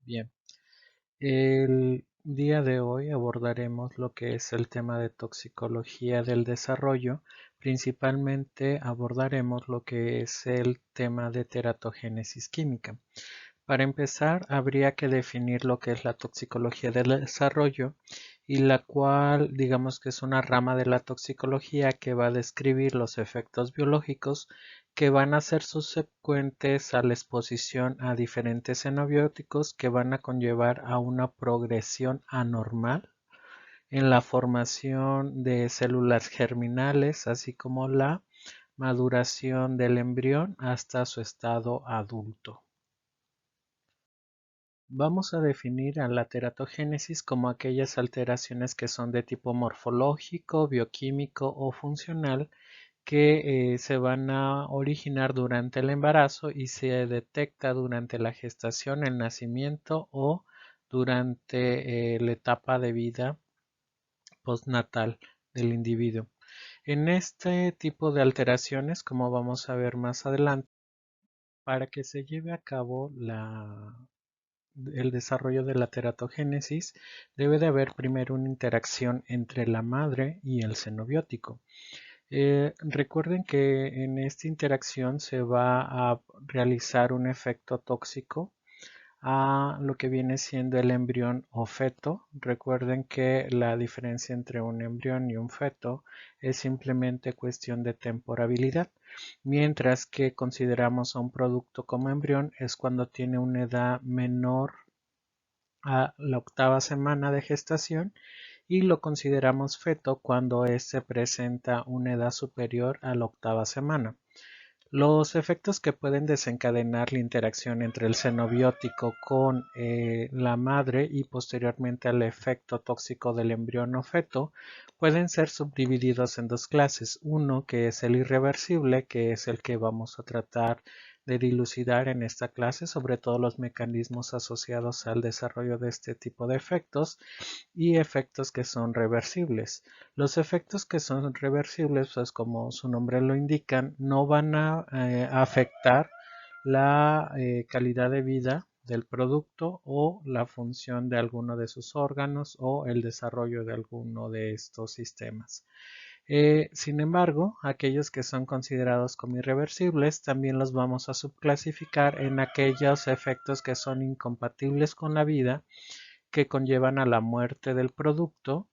Bien, el día de hoy abordaremos lo que es el tema de toxicología del desarrollo. Principalmente abordaremos lo que es el tema de teratogénesis química. Para empezar, habría que definir lo que es la toxicología del desarrollo y la cual, digamos que es una rama de la toxicología que va a describir los efectos biológicos que van a ser subsecuentes a la exposición a diferentes xenobióticos que van a conllevar a una progresión anormal en la formación de células germinales, así como la maduración del embrión hasta su estado adulto. Vamos a definir a la teratogénesis como aquellas alteraciones que son de tipo morfológico, bioquímico o funcional que se van a originar durante el embarazo y se detecta durante la gestación, el nacimiento o durante la etapa de vida postnatal del individuo. En este tipo de alteraciones, como vamos a ver más adelante, para que se lleve a cabo el desarrollo de la teratogénesis, debe de haber primero una interacción entre la madre y el xenobiótico. Recuerden que en esta interacción se va a realizar un efecto tóxico a lo que viene siendo el embrión o feto. Recuerden que la diferencia entre un embrión y un feto es simplemente cuestión de temporalidad, mientras que consideramos a un producto como embrión es cuando tiene una edad menor a la octava semana de gestación y lo consideramos feto cuando éste presenta una edad superior a la octava semana. Los efectos que pueden desencadenar la interacción entre el xenobiótico con la madre y posteriormente al efecto tóxico del embrión o feto pueden ser subdivididos en dos clases. Uno que es el irreversible, que es el que vamos a tratar de dilucidar en esta clase, sobre todo los mecanismos asociados al desarrollo de este tipo de efectos y efectos que son reversibles. Los efectos que son reversibles, pues como su nombre lo indican, no van a afectar la calidad de vida del producto o la función de alguno de sus órganos o el desarrollo de alguno de estos sistemas. Sin embargo, aquellos que son considerados como irreversibles también los vamos a subclasificar en aquellos efectos que son incompatibles con la vida, que conllevan a la muerte del producto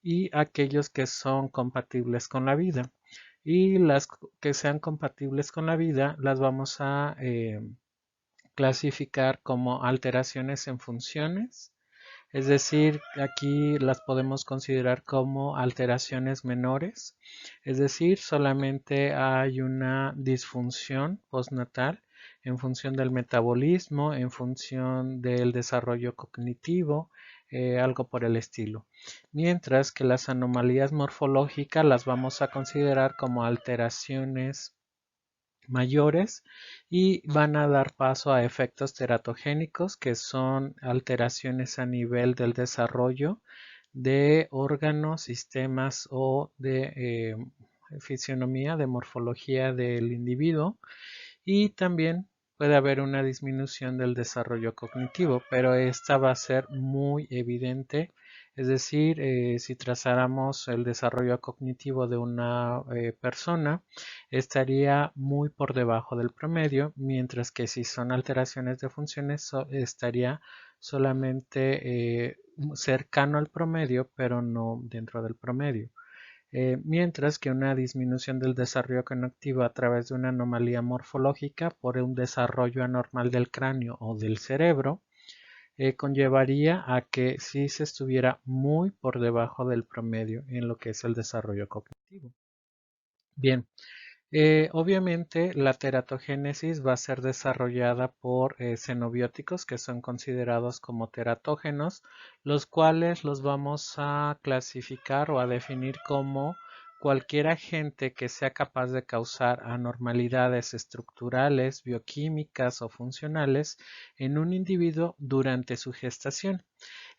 y aquellos que son compatibles con la vida. Y las que sean compatibles con la vida las vamos a clasificar como alteraciones en funciones, es decir, aquí las podemos considerar como alteraciones menores, es decir, solamente hay una disfunción postnatal en función del metabolismo, en función del desarrollo cognitivo, algo por el estilo. Mientras que las anomalías morfológicas las vamos a considerar como alteraciones mayores y van a dar paso a efectos teratogénicos, que son alteraciones a nivel del desarrollo de órganos, sistemas o de fisionomía, de morfología del individuo, y también puede haber una disminución del desarrollo cognitivo, pero esta va a ser muy evidente. Es decir, si trazáramos el desarrollo cognitivo de una persona, estaría muy por debajo del promedio, mientras que si son alteraciones de funciones, estaría solamente cercano al promedio, pero no dentro del promedio. Mientras que una disminución del desarrollo cognitivo a través de una anomalía morfológica por un desarrollo anormal del cráneo o del cerebro conllevaría a que sí se estuviera muy por debajo del promedio en lo que es el desarrollo cognitivo. Bien, obviamente la teratogénesis va a ser desarrollada por xenobióticos que son considerados como teratógenos, los cuales los vamos a clasificar o a definir como cualquier agente que sea capaz de causar anormalidades estructurales, bioquímicas o funcionales en un individuo durante su gestación.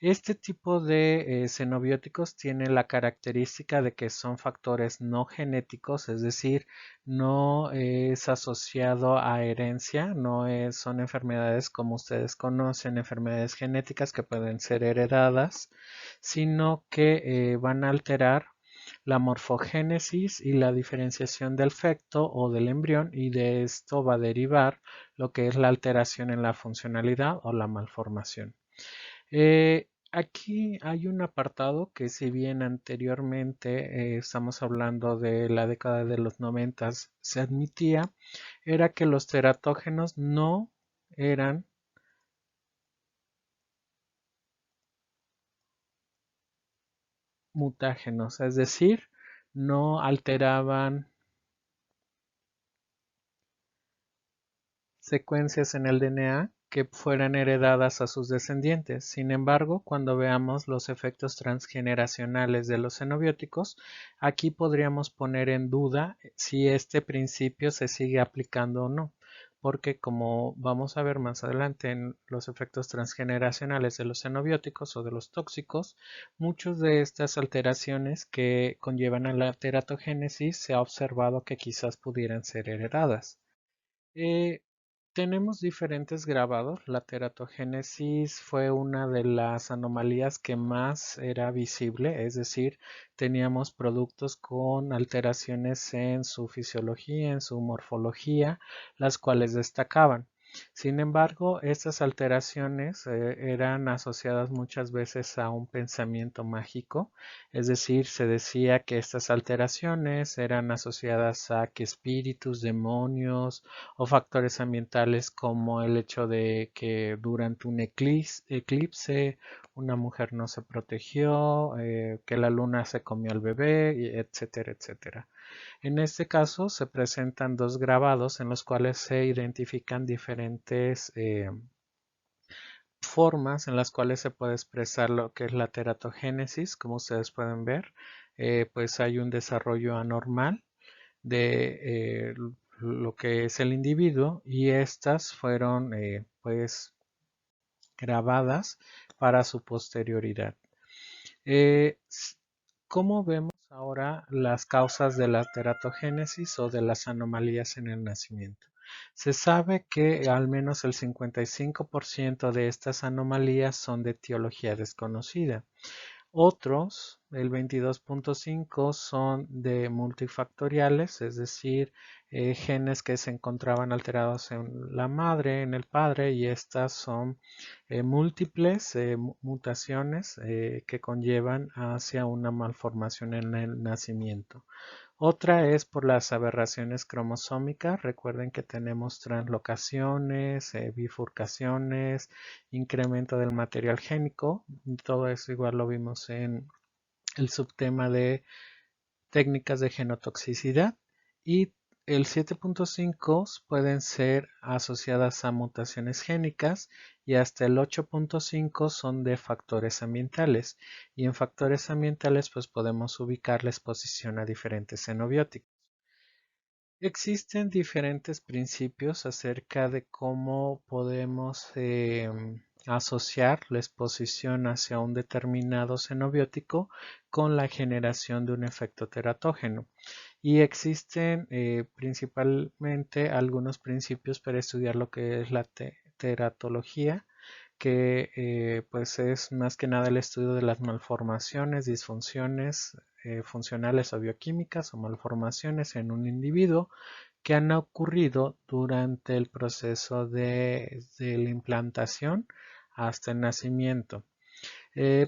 Este tipo de xenobióticos tiene la característica de que son factores no genéticos, es decir, no es asociado a herencia, son enfermedades como ustedes conocen, enfermedades genéticas que pueden ser heredadas, sino que van a alterar la morfogénesis y la diferenciación del feto o del embrión, y de esto va a derivar lo que es la alteración en la funcionalidad o la malformación. Aquí hay un apartado que, si bien anteriormente estamos hablando de la década de los 90, se admitía, era que los teratógenos no eran mutágenos, es decir, no alteraban secuencias en el DNA que fueran heredadas a sus descendientes. Sin embargo, cuando veamos los efectos transgeneracionales de los xenobióticos, aquí podríamos poner en duda si este principio se sigue aplicando o no, porque como vamos a ver más adelante en los efectos transgeneracionales de los xenobióticos o de los tóxicos, muchas de estas alteraciones que conllevan a la teratogénesis se ha observado que quizás pudieran ser heredadas. Eh, Tenemos diferentes grabados. La teratogénesis fue una de las anomalías que más era visible, es decir, teníamos productos con alteraciones en su fisiología, en su morfología, las cuales destacaban. Sin embargo, estas alteraciones eran asociadas muchas veces a un pensamiento mágico, es decir, se decía que estas alteraciones eran asociadas a que espíritus, demonios, o factores ambientales como el hecho de que durante un eclipse una mujer no se protegió, que la luna se comió al bebé, etcétera, etcétera. En este caso se presentan dos grabados en los cuales se identifican diferentes formas en las cuales se puede expresar lo que es la teratogénesis. Como ustedes pueden ver, pues hay un desarrollo anormal de lo que es el individuo, y estas fueron pues grabadas para su posterioridad. Eh, ¿Cómo vemos ahora las causas de la teratogénesis o de las anomalías en el nacimiento? Se sabe que al menos el 55% de estas anomalías son de etiología desconocida. Otros, el 22.5, son de multifactoriales, es decir, genes que se encontraban alterados en la madre, en el padre, y estas son múltiples mutaciones que conllevan hacia una malformación en el nacimiento. Otra es por las aberraciones cromosómicas. Recuerden que tenemos translocaciones, bifurcaciones, incremento del material génico. Todo eso igual lo vimos en el subtema de técnicas de genotoxicidad. Y el 7.5 pueden ser asociadas a mutaciones génicas, y hasta el 8.5 son de factores ambientales. Y en factores ambientales pues podemos ubicar la exposición a diferentes xenobióticos. Existen diferentes principios acerca de cómo podemos asociar la exposición hacia un determinado xenobiótico con la generación de un efecto teratógeno. Y existen principalmente algunos principios para estudiar lo que es la teratología, que pues es más que nada el estudio de las malformaciones, disfunciones funcionales o bioquímicas o malformaciones en un individuo que han ocurrido durante el proceso de la implantación hasta el nacimiento.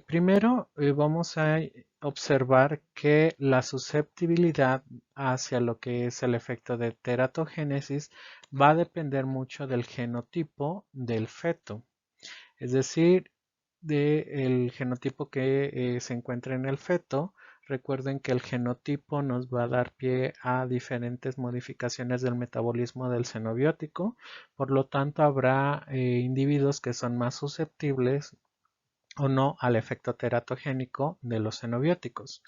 Primero vamos a observar que la susceptibilidad hacia lo que es el efecto de teratogénesis va a depender mucho del genotipo del feto, es decir, del genotipo que se encuentra en el feto. Recuerden que el genotipo nos va a dar pie a diferentes modificaciones del metabolismo del xenobiótico, por lo tanto habrá individuos que son más susceptibles o no al efecto teratogénico de los xenobióticos.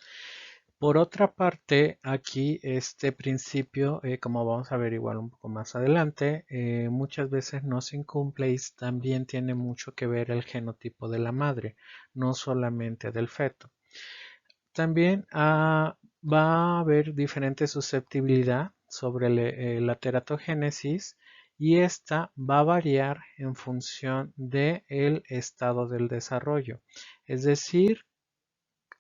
Por otra parte, aquí este principio, como vamos a ver igual un poco más adelante, muchas veces no se incumple y también tiene mucho que ver el genotipo de la madre, no solamente del feto. También va a haber diferente susceptibilidad sobre la teratogénesis y esta va a variar en función del estado del desarrollo. Es decir,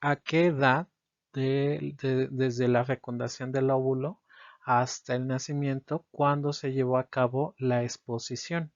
a qué edad desde la fecundación del óvulo hasta el nacimiento, cuando se llevó a cabo la exposición.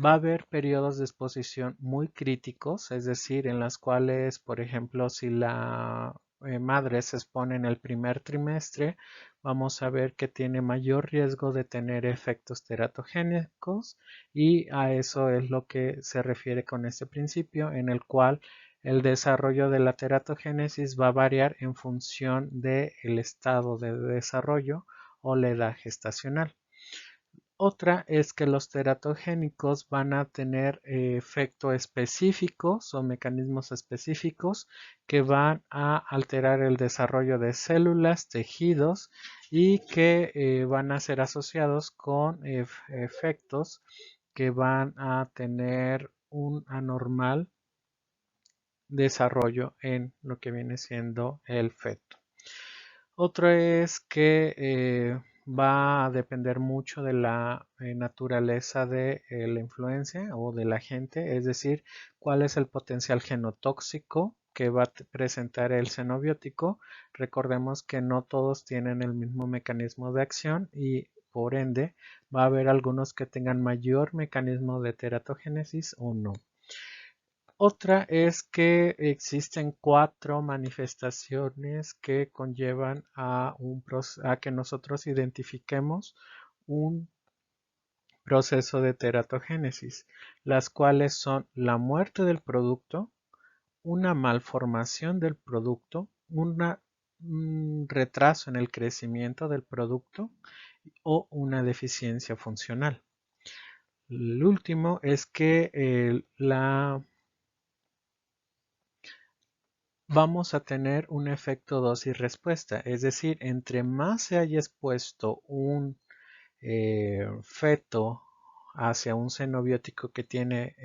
Va a haber periodos de exposición muy críticos, es decir, en las cuales, por ejemplo, si la madre se expone en el primer trimestre, vamos a ver que tiene mayor riesgo de tener efectos teratogénicos y a eso es lo que se refiere con este principio, en el cual el desarrollo de la teratogénesis va a variar en función del estado de desarrollo o la edad gestacional. Otra es que los teratogénicos van a tener efectos específicos o mecanismos específicos que van a alterar el desarrollo de células, tejidos y que van a ser asociados con efectos que van a tener un anormal desarrollo en lo que viene siendo el feto. Otro es que va a depender mucho de la naturaleza de la influencia o del agente, es decir, cuál es el potencial genotóxico que va a presentar el xenobiótico. Recordemos que no todos tienen el mismo mecanismo de acción y por ende va a haber algunos que tengan mayor mecanismo de teratogénesis o no. Otra es que existen 4 manifestaciones que conllevan a que nosotros identifiquemos un proceso de teratogénesis, las cuales son la muerte del producto, una malformación del producto, un retraso en el crecimiento del producto o una deficiencia funcional. El último es que vamos a tener un efecto dosis-respuesta, es decir, entre más se haya expuesto un feto hacia un xenobiótico que tiene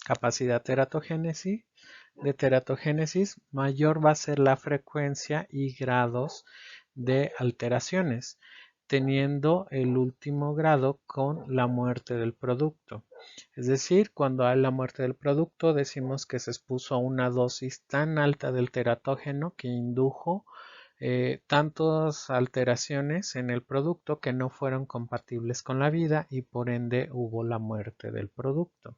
capacidad de teratogénesis, mayor va a ser la frecuencia y grados de alteraciones, teniendo el último grado con la muerte del producto. Es decir, cuando hay la muerte del producto, decimos que se expuso a una dosis tan alta del teratógeno que indujo tantas alteraciones en el producto que no fueron compatibles con la vida y por ende hubo la muerte del producto.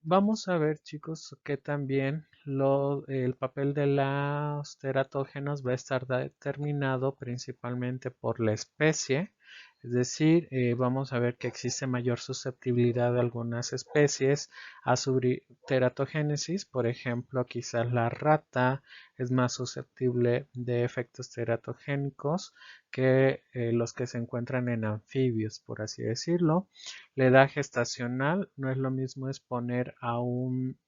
Vamos a ver, chicos, que también el papel de los teratógenos va a estar determinado principalmente por la especie. Es decir, vamos a ver que existe mayor susceptibilidad de algunas especies a su teratogénesis. Por ejemplo, quizás la rata es más susceptible de efectos teratogénicos que los que se encuentran en anfibios, por así decirlo. La edad gestacional no es lo mismo exponer a un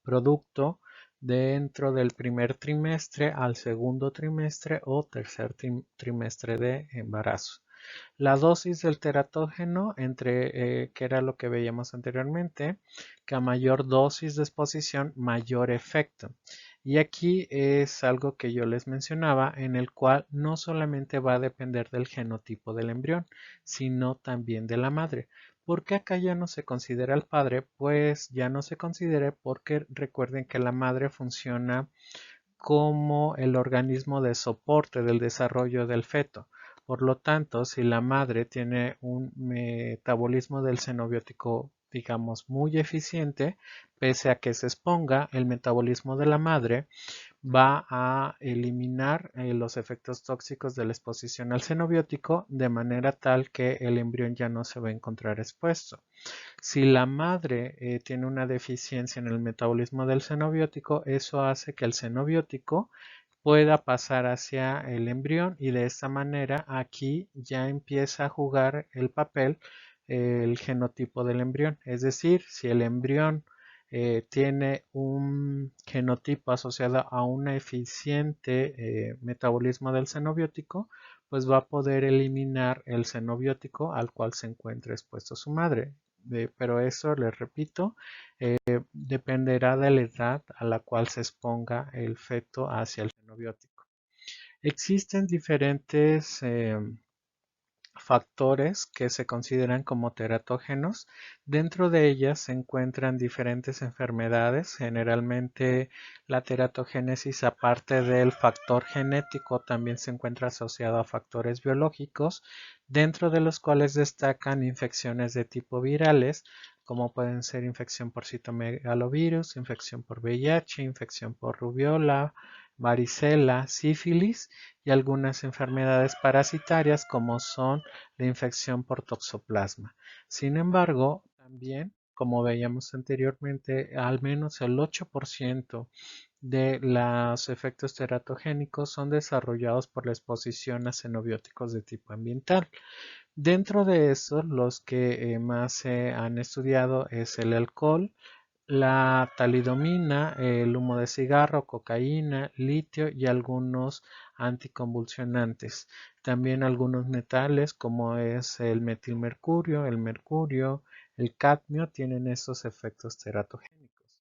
producto dentro del primer trimestre al segundo trimestre o tercer trimestre de embarazo. La dosis del teratógeno, que era lo que veíamos anteriormente, que a mayor dosis de exposición, mayor efecto. Y aquí es algo que yo les mencionaba, en el cual no solamente va a depender del genotipo del embrión, sino también de la madre. ¿Por qué acá ya no se considera el padre? Pues ya no se considera porque recuerden que la madre funciona como el organismo de soporte del desarrollo del feto. Por lo tanto, si la madre tiene un metabolismo del xenobiótico, digamos, muy eficiente, pese a que se exponga, el metabolismo de la madre va a eliminar los efectos tóxicos de la exposición al xenobiótico de manera tal que el embrión ya no se va a encontrar expuesto. Si la madre tiene una deficiencia en el metabolismo del xenobiótico, eso hace que el xenobiótico pueda pasar hacia el embrión y de esta manera aquí ya empieza a jugar el papel el genotipo del embrión. Es decir, si el embrión tiene un genotipo asociado a un eficiente metabolismo del xenobiótico, pues va a poder eliminar el xenobiótico al cual se encuentra expuesto su madre. Pero eso, les repito, dependerá de la edad a la cual se exponga el feto hacia el xenobiótico. Existen diferentes factores que se consideran como teratógenos. Dentro de ellas se encuentran diferentes enfermedades. Generalmente la teratogénesis, aparte del factor genético, también se encuentra asociado a factores biológicos, dentro de los cuales destacan infecciones de tipo virales, como pueden ser infección por citomegalovirus, infección por VIH, infección por rubiola, varicela, sífilis y algunas enfermedades parasitarias como son la infección por toxoplasma. Sin embargo, también, como veíamos anteriormente, al menos el 8% de los efectos teratogénicos son desarrollados por la exposición a xenobióticos de tipo ambiental. Dentro de eso, los que más se han estudiado es el alcohol, la talidomina, el humo de cigarro, cocaína, litio y algunos anticonvulsionantes. También algunos metales como es el metilmercurio, el mercurio, el cadmio tienen esos efectos teratogénicos.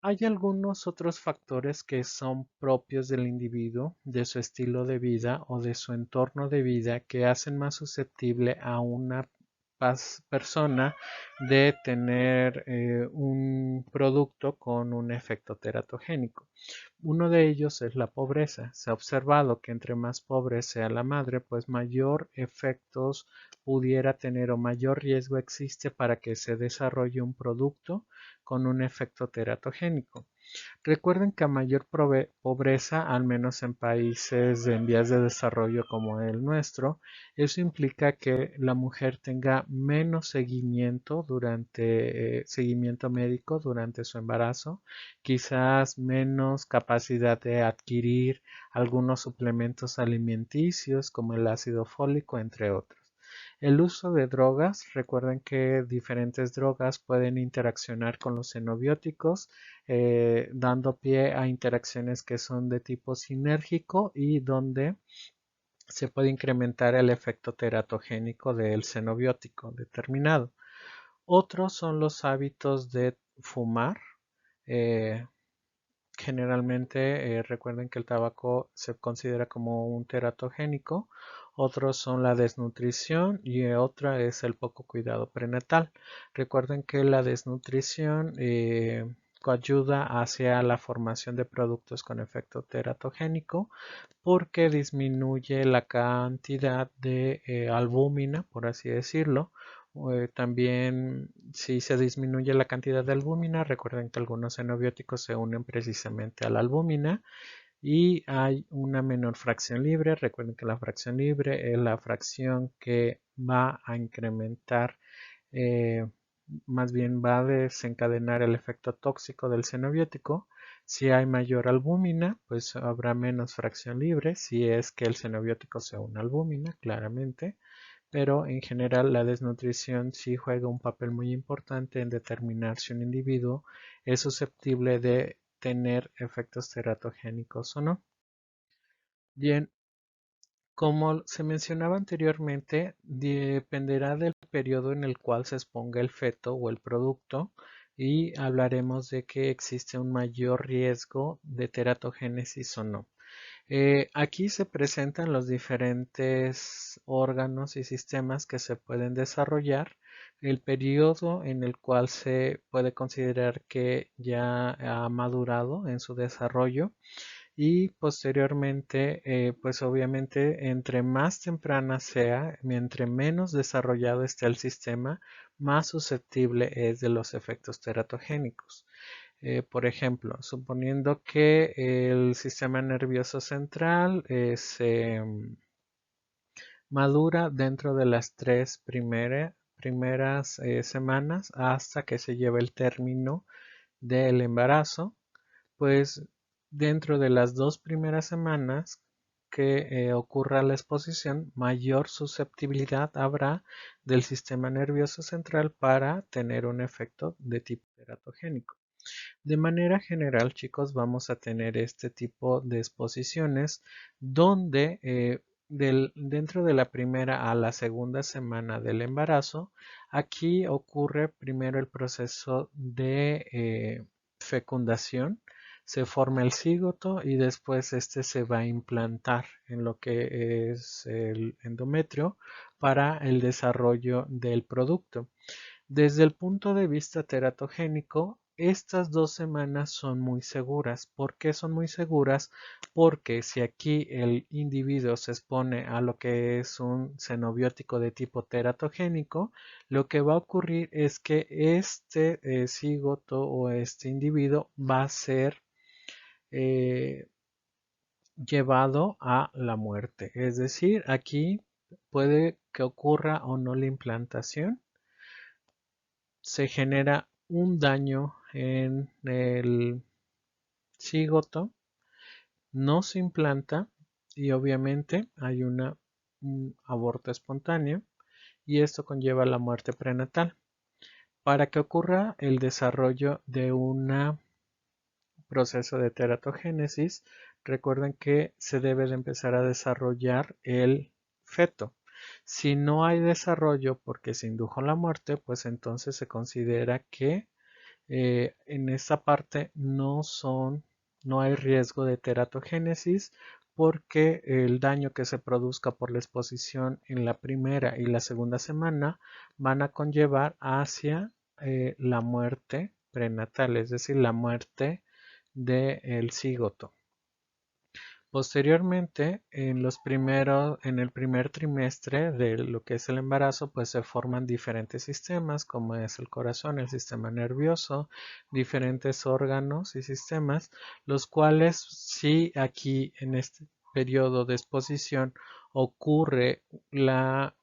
Hay algunos otros factores que son propios del individuo, de su estilo de vida o de su entorno de vida que hacen más susceptible a una persona de tener un producto con un efecto teratogénico. Uno de ellos es la pobreza. Se ha observado que entre más pobre sea la madre, pues mayor efectos pudiera tener o mayor riesgo existe para que se desarrolle un producto con un efecto teratogénico. Recuerden que a mayor pobreza, al menos en países en vías de desarrollo como el nuestro, eso implica que la mujer tenga menos seguimiento médico durante su embarazo, quizás menos capacidad de adquirir algunos suplementos alimenticios como el ácido fólico, entre otros. El uso de drogas, recuerden que diferentes drogas pueden interaccionar con los xenobióticos, dando pie a interacciones que son de tipo sinérgico y donde se puede incrementar el efecto teratogénico del xenobiótico determinado. Otros son los hábitos de fumar. eh, Generalmente recuerden que el tabaco se considera como un teratogénico, otros son la desnutrición y otra es el poco cuidado prenatal. Recuerden que la desnutrición ayuda hacia la formación de productos con efecto teratogénico porque disminuye la cantidad de albúmina, por así decirlo. También si se disminuye la cantidad de albúmina, recuerden que algunos xenobióticos se unen precisamente a la albúmina y hay una menor fracción libre. Recuerden que la fracción libre es la fracción que va a incrementar, eh, más bien va a desencadenar el efecto tóxico del xenobiótico. Si hay mayor albúmina, pues habrá menos fracción libre, si es que el xenobiótico sea una albúmina, claramente, pero en general la desnutrición sí juega un papel muy importante en determinar si un individuo es susceptible de tener efectos teratogénicos o no. Bien, como se mencionaba anteriormente, dependerá del periodo en el cual se exponga el feto o el producto y hablaremos de que existe un mayor riesgo de teratogénesis o no. Aquí se presentan los diferentes órganos y sistemas que se pueden desarrollar, el periodo en el cual se puede considerar que ya ha madurado en su desarrollo y posteriormente, pues obviamente entre más temprana sea, entre menos desarrollado esté el sistema, más susceptible es de los efectos teratogénicos. Por ejemplo, suponiendo que el sistema nervioso central se madura dentro de las tres primeras semanas hasta que se lleve el término del embarazo, pues dentro de las 2 primeras semanas, que ocurra la exposición, mayor susceptibilidad habrá del sistema nervioso central para tener un efecto de tipo teratogénico. De manera general, chicos, vamos a tener este tipo de exposiciones donde dentro de la primera a la segunda semana del embarazo, aquí ocurre primero el proceso de fecundación, se forma el cigoto y después este se va a implantar en lo que es el endometrio para el desarrollo del producto. Desde el punto de vista teratogénico, estas 2 semanas son muy seguras. ¿Por qué son muy seguras? Porque si aquí el individuo se expone a lo que es un xenobiótico de tipo teratogénico, lo que va a ocurrir es que este cigoto o este individuo va a ser eh, llevado a la muerte. Es decir, aquí puede que ocurra o no la implantación, se genera un daño en el cigoto, no se implanta y obviamente hay un aborto espontáneo y esto conlleva la muerte prenatal. Para que ocurra el desarrollo de un proceso de teratogénesis, recuerden que se debe de empezar a desarrollar el feto. Si no hay desarrollo porque se indujo la muerte, pues entonces se considera que en esta parte no hay riesgo de teratogénesis porque el daño que se produzca por la exposición en la primera y la segunda semana van a conllevar hacia la muerte prenatal, es decir, la muerte del cigoto. Posteriormente, en el primer trimestre de lo que es el embarazo, pues se forman diferentes sistemas, como es el corazón, el sistema nervioso, diferentes órganos y sistemas, los cuales si aquí en este periodo de exposición ocurre la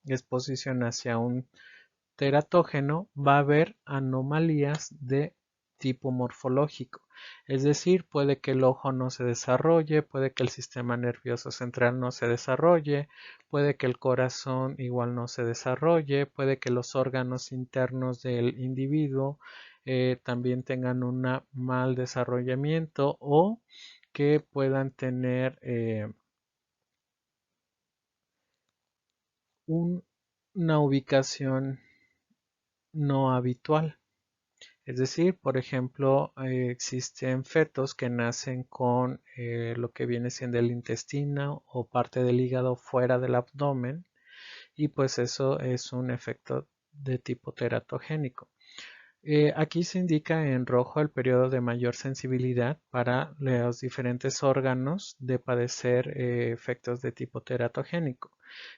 exposición hacia un teratógeno, va a haber anomalías de tipo morfológico. Es decir, puede que el ojo no se desarrolle, puede que el sistema nervioso central no se desarrolle, puede que el corazón igual no se desarrolle, puede que los órganos internos del individuo también tengan un mal desarrollamiento o que puedan tener una ubicación no habitual. Es decir, por ejemplo, existen fetos que nacen con lo que viene siendo el intestino o parte del hígado fuera del abdomen y pues eso es un efecto de tipo teratogénico. Aquí se indica en rojo el periodo de mayor sensibilidad para los diferentes órganos de padecer efectos de tipo teratogénico.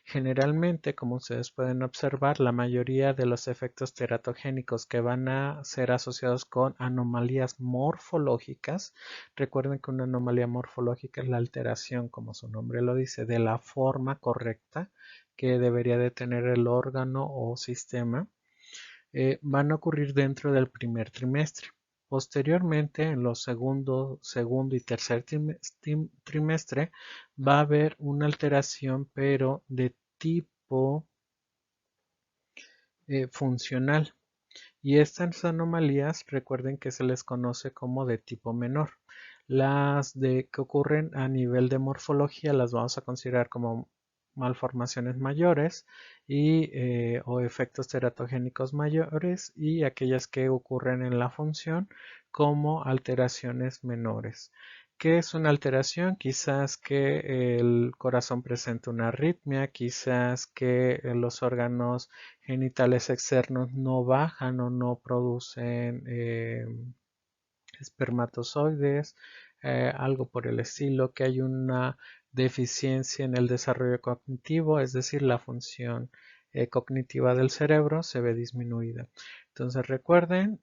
Generalmente, como ustedes pueden observar, la mayoría de los efectos teratogénicos que van a ser asociados con anomalías morfológicas, recuerden que una anomalía morfológica es la alteración, como su nombre lo dice, de la forma correcta que debería de tener el órgano o sistema, van a ocurrir dentro del primer trimestre. Posteriormente, en los segundo y tercer trimestre, va a haber una alteración, pero de tipo funcional. Y estas anomalías, recuerden que se les conoce como de tipo menor. Las que ocurren a nivel de morfología las vamos a considerar como malformaciones mayores o efectos teratogénicos mayores y aquellas que ocurren en la función como alteraciones menores. ¿Qué es una alteración? Quizás que el corazón presente una arritmia, quizás que los órganos genitales externos no bajan o no producen espermatozoides, algo por el estilo, que hay una deficiencia en el desarrollo cognitivo, es decir, la función cognitiva del cerebro se ve disminuida. Entonces recuerden,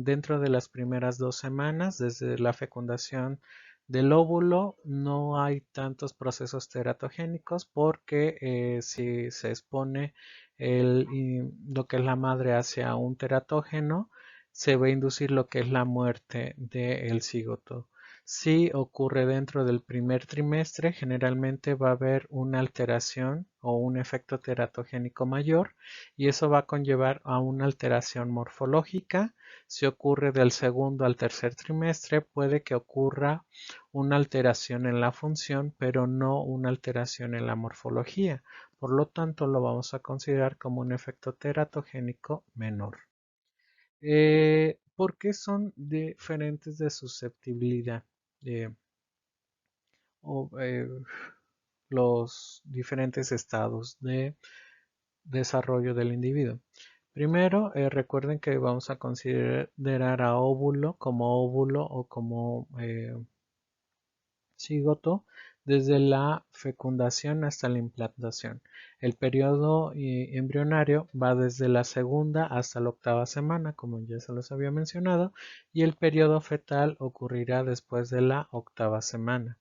dentro de las primeras 2 semanas, desde la fecundación del óvulo, no hay tantos procesos teratogénicos porque si se expone lo que es la madre hacia un teratógeno, se va a inducir lo que es la muerte del cigoto. Si ocurre dentro del primer trimestre, generalmente va a haber una alteración o un efecto teratogénico mayor y eso va a conllevar a una alteración morfológica. Si ocurre del segundo al tercer trimestre, puede que ocurra una alteración en la función, pero no una alteración en la morfología. Por lo tanto, lo vamos a considerar como un efecto teratogénico menor. ¿Por qué son diferentes de susceptibilidad? Eh, o los diferentes estados de desarrollo del individuo. Primero, recuerden que vamos a considerar a óvulo o como cigoto desde la fecundación hasta la implantación. El periodo embrionario va desde la segunda hasta la octava semana, como ya se los había mencionado, y el periodo fetal ocurrirá después de la octava semana.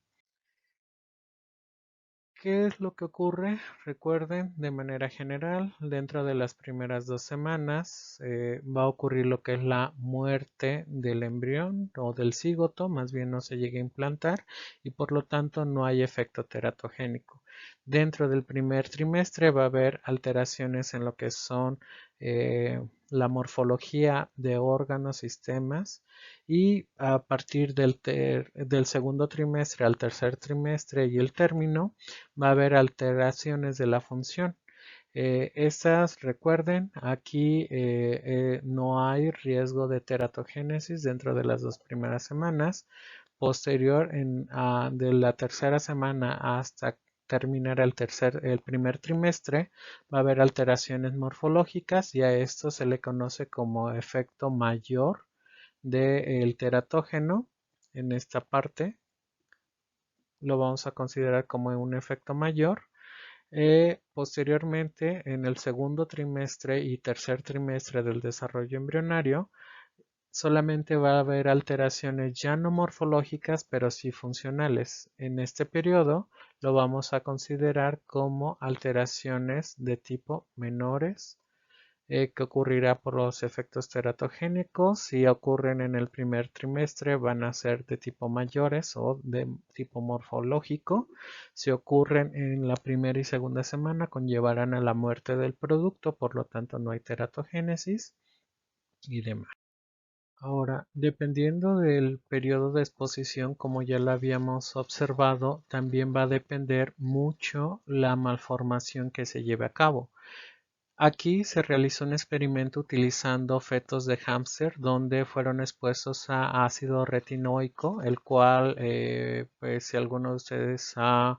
¿Qué es lo que ocurre? Recuerden, de manera general, dentro de las primeras 2 semanas va a ocurrir lo que es la muerte del embrión o del cigoto, más bien no se llega a implantar y por lo tanto no hay efecto teratogénico. Dentro del primer trimestre va a haber alteraciones en lo que son eh, la morfología de órganos, sistemas, y a partir del segundo trimestre al tercer trimestre y el término va a haber alteraciones de la función. Estas, recuerden, aquí no hay riesgo de teratogénesis dentro de las 2 primeras semanas. Posterior, de la tercera semana hasta terminar el primer trimestre, va a haber alteraciones morfológicas y a esto se le conoce como efecto mayor del teratógeno. En esta parte lo vamos a considerar como un efecto mayor. Posteriormente, en el segundo trimestre y tercer trimestre del desarrollo embrionario, solamente va a haber alteraciones ya no morfológicas, pero sí funcionales. En este periodo lo vamos a considerar como alteraciones de tipo menores que ocurrirá por los efectos teratogénicos. Si ocurren en el primer trimestre, van a ser de tipo mayores o de tipo morfológico. Si ocurren en la primera y segunda semana, conllevarán a la muerte del producto, por lo tanto no hay teratogénesis y demás. Ahora, dependiendo del periodo de exposición, como ya lo habíamos observado, también va a depender mucho la malformación que se lleve a cabo. Aquí se realizó un experimento utilizando fetos de hámster donde fueron expuestos a ácido retinoico, el cual, pues si alguno de ustedes ha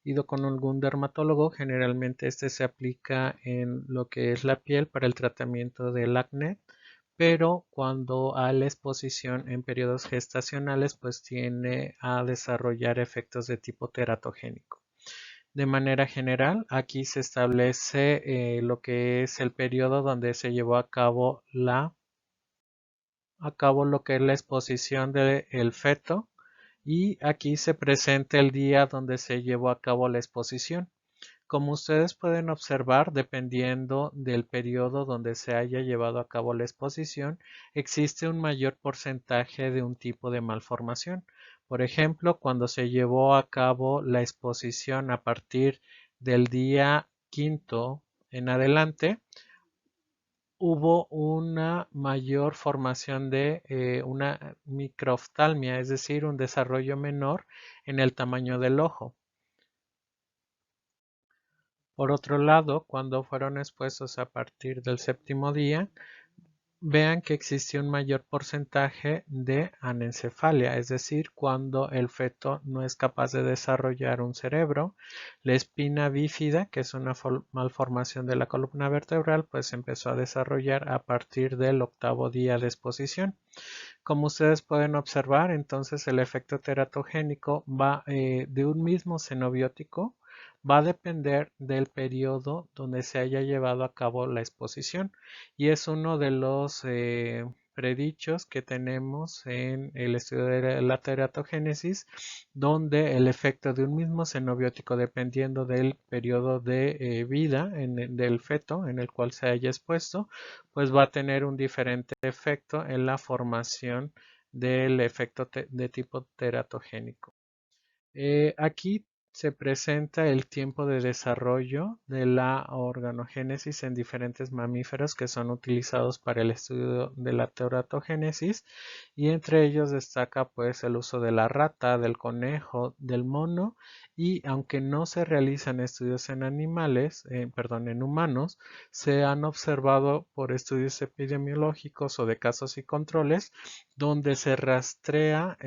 ido con algún dermatólogo, generalmente este se aplica en lo que es la piel para el tratamiento del acné, pero cuando hay la exposición en periodos gestacionales, pues tiene a desarrollar efectos de tipo teratogénico. De manera general, aquí se establece lo que es el periodo donde se llevó a cabo lo que es la exposición del feto y aquí se presenta el día donde se llevó a cabo la exposición. Como ustedes pueden observar, dependiendo del periodo donde se haya llevado a cabo la exposición, existe un mayor porcentaje de un tipo de malformación. Por ejemplo, cuando se llevó a cabo la exposición a partir del día quinto en adelante, hubo una mayor formación de una microftalmia, es decir, un desarrollo menor en el tamaño del ojo. Por otro lado, cuando fueron expuestos a partir del séptimo día, vean que existe un mayor porcentaje de anencefalia, es decir, cuando el feto no es capaz de desarrollar un cerebro. La espina bífida, que es una malformación de la columna vertebral, pues empezó a desarrollar a partir del octavo día de exposición. Como ustedes pueden observar, entonces el efecto teratogénico va de un mismo xenobiótico, va a depender del periodo donde se haya llevado a cabo la exposición y es uno de los predichos que tenemos en el estudio de la teratogénesis, donde el efecto de un mismo xenobiótico, dependiendo del periodo de vida del feto en el cual se haya expuesto, pues va a tener un diferente efecto en la formación del efecto de tipo teratogénico. Aquí se presenta el tiempo de desarrollo de la organogénesis en diferentes mamíferos que son utilizados para el estudio de la teratogénesis, y entre ellos destaca pues el uso de la rata, del conejo, del mono, y aunque no se realizan estudios en animales, perdón, en humanos, se han observado por estudios epidemiológicos o de casos y controles donde se rastrea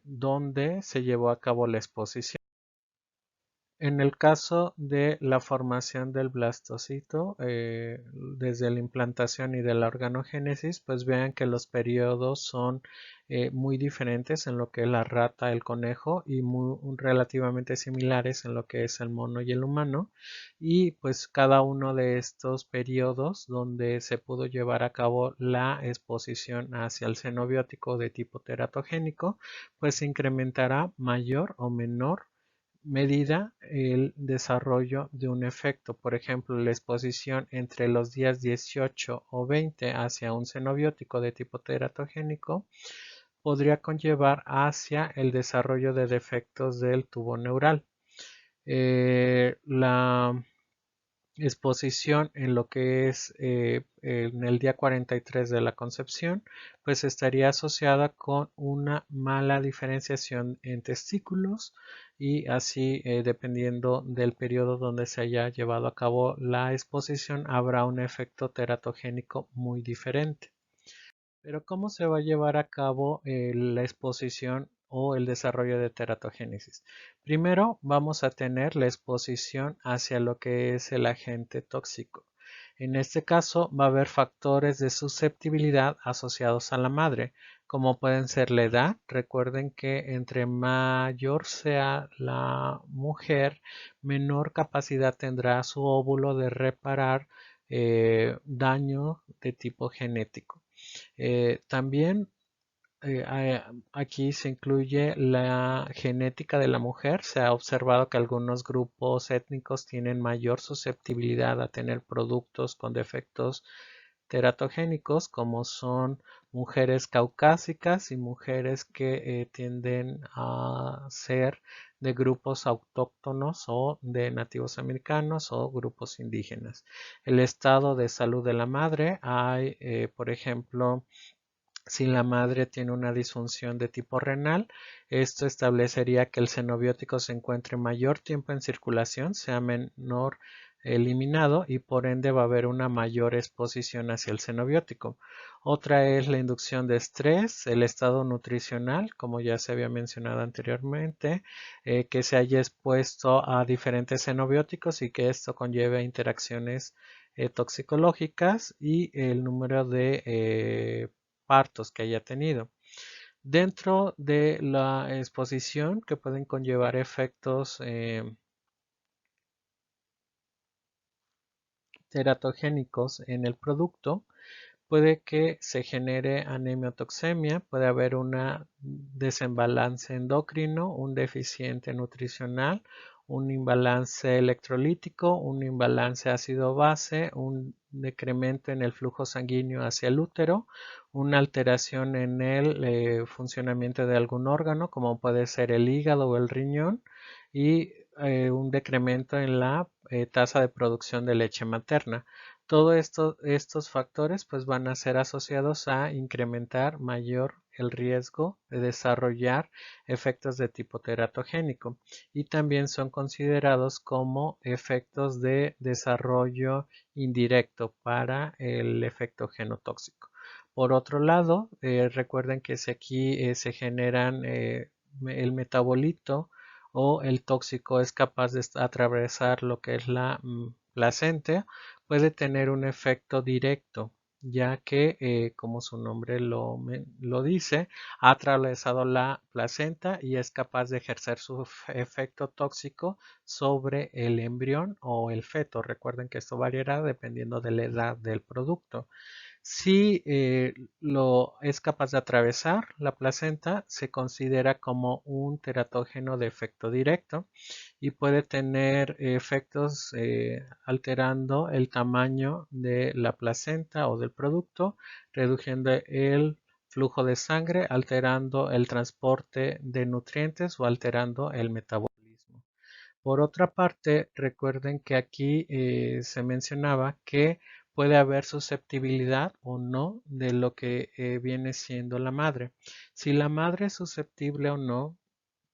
dónde se llevó a cabo la exposición. En el caso de la formación del blastocito, desde la implantación y de la organogénesis, pues vean que los periodos son muy diferentes en lo que es la rata, el conejo, y relativamente similares en lo que es el mono y el humano. Y pues cada uno de estos periodos donde se pudo llevar a cabo la exposición hacia el xenobiótico de tipo teratogénico, pues se incrementará mayor o menor medida el desarrollo de un efecto. Por ejemplo, la exposición entre los días 18 o 20 hacia un xenobiótico de tipo teratogénico podría conllevar hacia el desarrollo de defectos del tubo neural. La exposición en lo que es en el día 43 de la concepción, pues estaría asociada con una mala diferenciación en testículos, y así dependiendo del periodo donde se haya llevado a cabo la exposición habrá un efecto teratogénico muy diferente. Pero ¿cómo se va a llevar a cabo la exposición o el desarrollo de teratogénesis? Primero vamos a tener la exposición hacia lo que es el agente tóxico. En este caso va a haber factores de susceptibilidad asociados a la madre, como pueden ser la edad. Recuerden que entre mayor sea la mujer, menor capacidad tendrá su óvulo de reparar daño de tipo genético. También aquí se incluye la genética de la mujer. Se ha observado que algunos grupos étnicos tienen mayor susceptibilidad a tener productos con defectos teratogénicos, como son mujeres caucásicas y mujeres que tienden a ser de grupos autóctonos o de nativos americanos o grupos indígenas. El estado de salud de la madre, hay, por ejemplo, si la madre tiene una disfunción de tipo renal, esto establecería que el xenobiótico se encuentre mayor tiempo en circulación, sea menor eliminado, y por ende va a haber una mayor exposición hacia el xenobiótico. Otra es la inducción de estrés, el estado nutricional, como ya se había mencionado anteriormente, que se haya expuesto a diferentes xenobióticos y que esto conlleve interacciones toxicológicas, y el número de partos que haya tenido. Dentro de la exposición, que pueden conllevar efectos teratogénicos en el producto, puede que se genere anemiotoxemia, puede haber un desembalance endocrino, un deficiente nutricional, un imbalance electrolítico, un imbalance ácido-base, un decremento en el flujo sanguíneo hacia el útero, una alteración en el funcionamiento de algún órgano, como puede ser el hígado o el riñón, y un decremento en la tasa de producción de leche materna. Todos estos factores pues van a ser asociados a incrementar mayor el riesgo de desarrollar efectos de tipo teratogénico, y también son considerados como efectos de desarrollo indirecto para el efecto genotóxico. Por otro lado, recuerden que si aquí se generan el metabolito o el tóxico es capaz de atravesar lo que es la placenta, puede tener un efecto directo, ya que, como su nombre lo dice, ha atravesado la placenta y es capaz de ejercer su efecto tóxico sobre el embrión o el feto. Recuerden que esto variará dependiendo de la edad del producto. Si lo es capaz de atravesar la placenta, se considera como un teratógeno de efecto directo y puede tener efectos alterando el tamaño de la placenta o del producto, reduciendo el flujo de sangre, alterando el transporte de nutrientes o alterando el metabolismo. Por otra parte, recuerden que aquí se mencionaba que puede haber susceptibilidad o no de lo que viene siendo la madre. Si la madre es susceptible o no,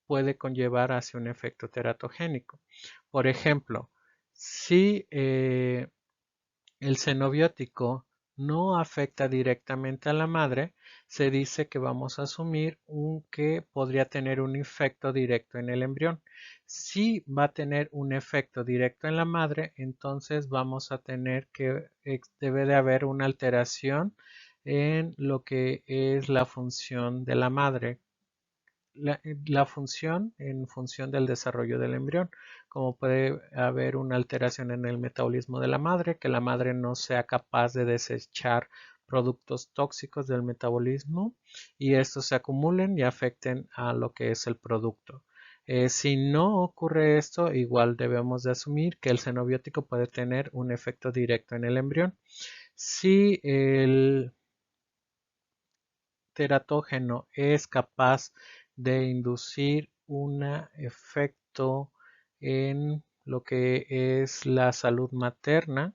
puede conllevar hacia un efecto teratogénico. Por ejemplo, si el xenobiótico no afecta directamente a la madre, se dice que vamos a asumir que podría tener un efecto directo en el embrión. Si va a tener un efecto directo en la madre, entonces vamos a tener que debe de haber una alteración en lo que es la función de la madre, la función en función del desarrollo del embrión, como puede haber una alteración en el metabolismo de la madre, que la madre no sea capaz de desechar productos tóxicos del metabolismo y estos se acumulen y afecten a lo que es el producto. Si no ocurre esto, igual debemos de asumir que el xenobiótico puede tener un efecto directo en el embrión. Si el teratógeno es capaz de inducir un efecto en lo que es la salud materna.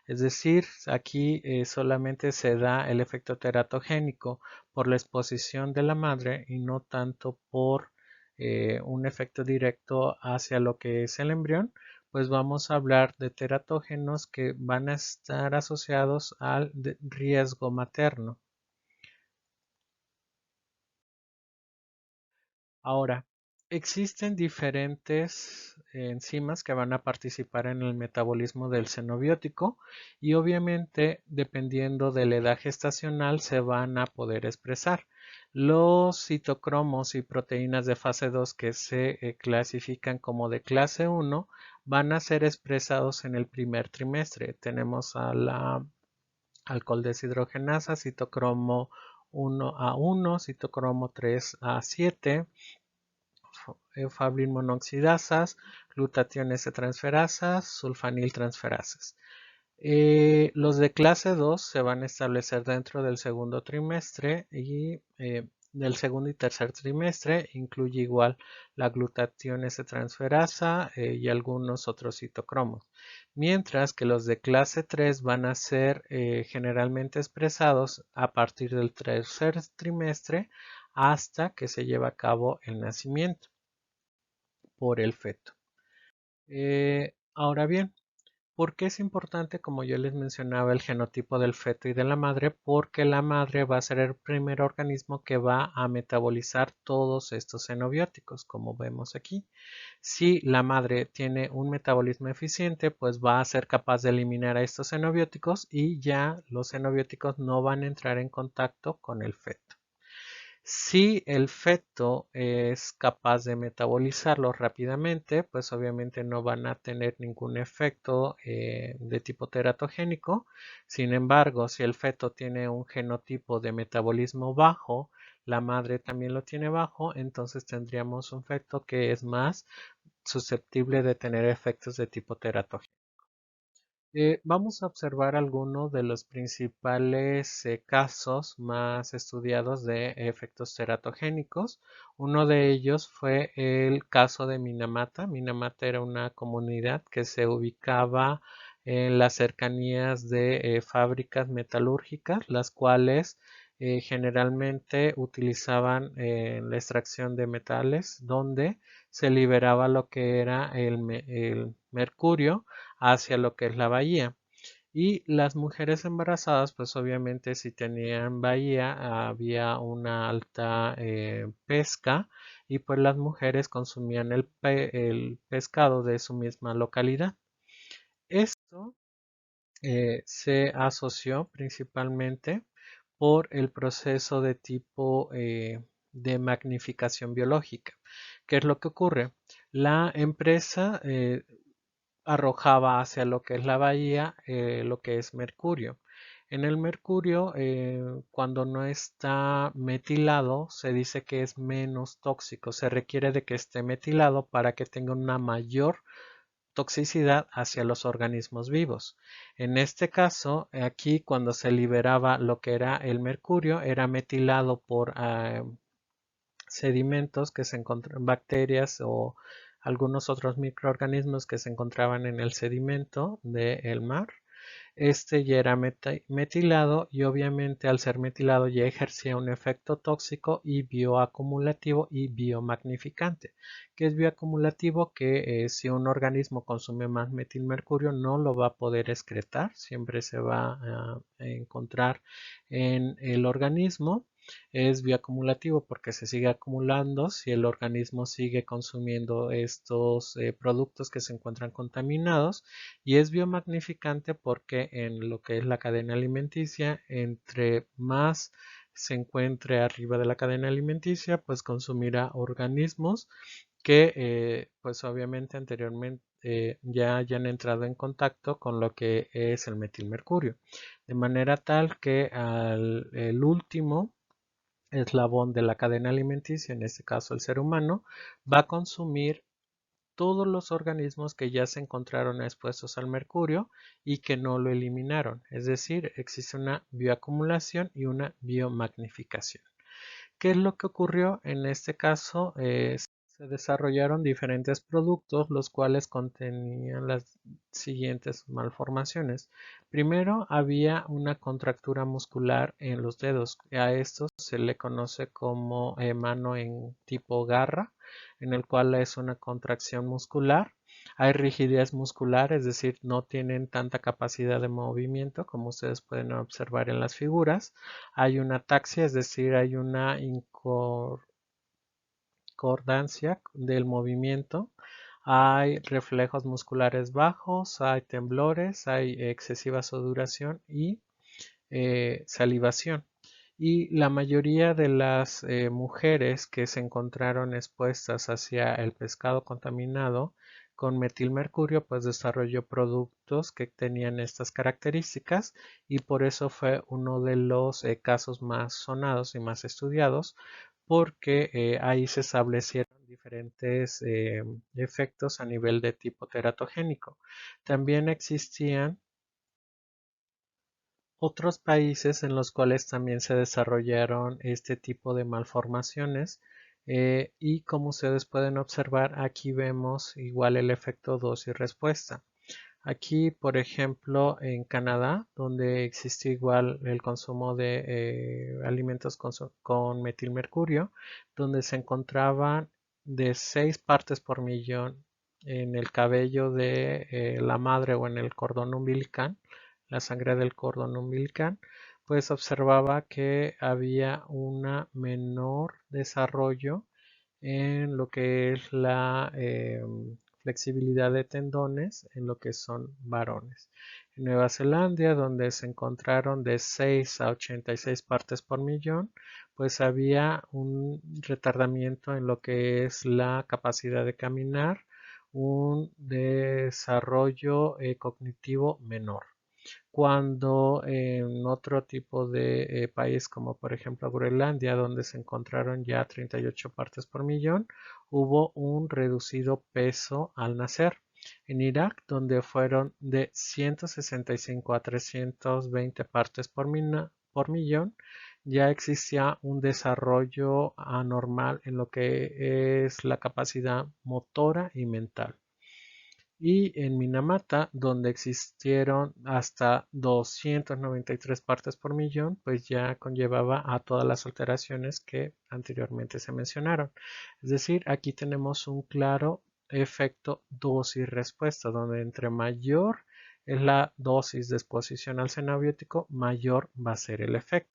Es decir, aquí solamente se da el efecto teratogénico por la exposición de la madre y no tanto por un efecto directo hacia lo que es el embrión, pues vamos a hablar de teratógenos que van a estar asociados al riesgo materno. Ahora, existen diferentes enzimas que van a participar en el metabolismo del xenobiótico y obviamente dependiendo de la edad gestacional se van a poder expresar. Los citocromos y proteínas de fase 2 que se clasifican como de clase 1 van a ser expresados en el primer trimestre. Tenemos a la alcohol deshidrogenasa, citocromo 1A1, citocromo 3A7, eufabrin monoxidasas, glutatión S-transferasas, sulfanil transferasas. Los de clase 2 se van a establecer dentro del segundo trimestre y del segundo y tercer trimestre. Incluye igual la glutatión S-transferasa y algunos otros citocromos. Mientras que los de clase 3 van a ser generalmente expresados a partir del tercer trimestre hasta que se lleva a cabo el nacimiento por el feto. Ahora bien, ¿por qué es importante, como yo les mencionaba, el genotipo del feto y de la madre? Porque la madre va a ser el primer organismo que va a metabolizar todos estos xenobióticos, como vemos aquí. Si la madre tiene un metabolismo eficiente, pues va a ser capaz de eliminar a estos xenobióticos y ya los xenobióticos no van a entrar en contacto con el feto. Si el feto es capaz de metabolizarlo rápidamente, pues obviamente no van a tener ningún efecto de tipo teratogénico. Sin embargo, si el feto tiene un genotipo de metabolismo bajo, la madre también lo tiene bajo, entonces tendríamos un feto que es más susceptible de tener efectos de tipo teratogénico. Vamos a observar algunos de los principales casos más estudiados de efectos teratogénicos. Uno de ellos fue el caso de Minamata. Minamata era una comunidad que se ubicaba en las cercanías de fábricas metalúrgicas, las cuales generalmente utilizaban la extracción de metales, donde se liberaba lo que era el mercurio hacia lo que es la bahía. Y las mujeres embarazadas, pues obviamente si tenían bahía había una alta pesca y pues las mujeres consumían el pescado de su misma localidad. Esto se asoció principalmente por el proceso de tipo de magnificación biológica. ¿Qué es lo que ocurre? La empresa arrojaba hacia lo que es la bahía lo que es mercurio. En el mercurio, cuando no está metilado, se dice que es menos tóxico. Se requiere de que esté metilado para que tenga una mayor toxicidad hacia los organismos vivos. En este caso, aquí cuando se liberaba lo que era el mercurio, era metilado por sedimentos que se encontraban, bacterias o algunos otros microorganismos que se encontraban en el sedimento del mar. Este ya era metilado y obviamente al ser metilado ya ejercía un efecto tóxico y bioacumulativo y biomagnificante. ¿Qué es bioacumulativo? Que si un organismo consume más metilmercurio no lo va a poder excretar, siempre se va a encontrar en el organismo. Es bioacumulativo porque se sigue acumulando si el organismo sigue consumiendo estos productos que se encuentran contaminados, y es biomagnificante porque en lo que es la cadena alimenticia, entre más se encuentre arriba de la cadena alimenticia, pues consumirá organismos que pues obviamente anteriormente ya hayan entrado en contacto con lo que es el metilmercurio, de manera tal que el último eslabón de la cadena alimenticia, en este caso el ser humano, va a consumir todos los organismos que ya se encontraron expuestos al mercurio y que no lo eliminaron. Es decir, existe una bioacumulación y una biomagnificación. ¿Qué es lo que ocurrió? En este caso, se desarrollaron diferentes productos los cuales contenían las siguientes malformaciones. Primero, había una contractura muscular en los dedos. A esto se le conoce como mano en tipo garra, en el cual es una contracción muscular. Hay rigidez muscular, es decir, no tienen tanta capacidad de movimiento como ustedes pueden observar en las figuras. Hay una ataxia, es decir, hay una inconcordancia del movimiento. Hay reflejos musculares bajos, hay temblores, hay excesiva sudoración y salivación. Y la mayoría de las mujeres que se encontraron expuestas hacia el pescado contaminado con metilmercurio, pues desarrolló productos que tenían estas características, y por eso fue uno de los casos más sonados y más estudiados, porque ahí se establecieron diferentes efectos a nivel de tipo teratogénico. También existían otros países en los cuales también se desarrollaron este tipo de malformaciones, y como ustedes pueden observar, aquí vemos igual el efecto dosis-respuesta. Aquí, por ejemplo, en Canadá, donde existió igual el consumo de alimentos con metilmercurio, donde se encontraban de 6 partes por millón en el cabello de la madre o en el cordón umbilical, la sangre del cordón umbilical, pues observaba que había un menor desarrollo en lo que es la flexibilidad de tendones en lo que son varones. En Nueva Zelanda, donde se encontraron de 6 a 86 partes por millón, pues había un retardamiento en lo que es la capacidad de caminar, un desarrollo cognitivo menor. Cuando en otro tipo de país, como por ejemplo Groenlandia, donde se encontraron ya 38 partes por millón, hubo un reducido peso al nacer. En Irak, donde fueron de 165 a 320 partes por millón, ya existía un desarrollo anormal en lo que es la capacidad motora y mental. Y en Minamata, donde existieron hasta 293 partes por millón, pues ya conllevaba a todas las alteraciones que anteriormente se mencionaron. Es decir, aquí tenemos un claro efecto dosis-respuesta, donde entre mayor es la dosis de exposición al xenobiótico, mayor va a ser el efecto.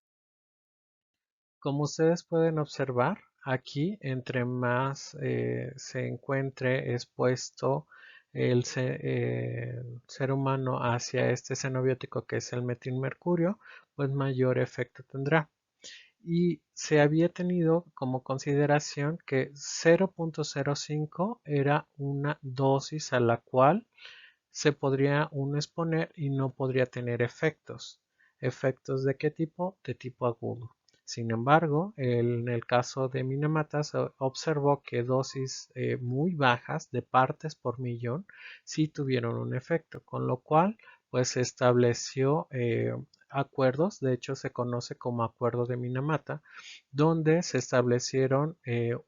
Como ustedes pueden observar, aquí entre más se encuentre expuesto el ser humano hacia este xenobiótico que es el metilmercurio, pues mayor efecto tendrá. Y se había tenido como consideración que 0.05 era una dosis a la cual se podría uno exponer y no podría tener efectos. ¿Efectos de qué tipo? De tipo agudo. Sin embargo, en el caso de Minamata se observó que dosis muy bajas de partes por millón sí tuvieron un efecto, con lo cual pues se estableció acuerdos, de hecho se conoce como acuerdo de Minamata, donde se establecieron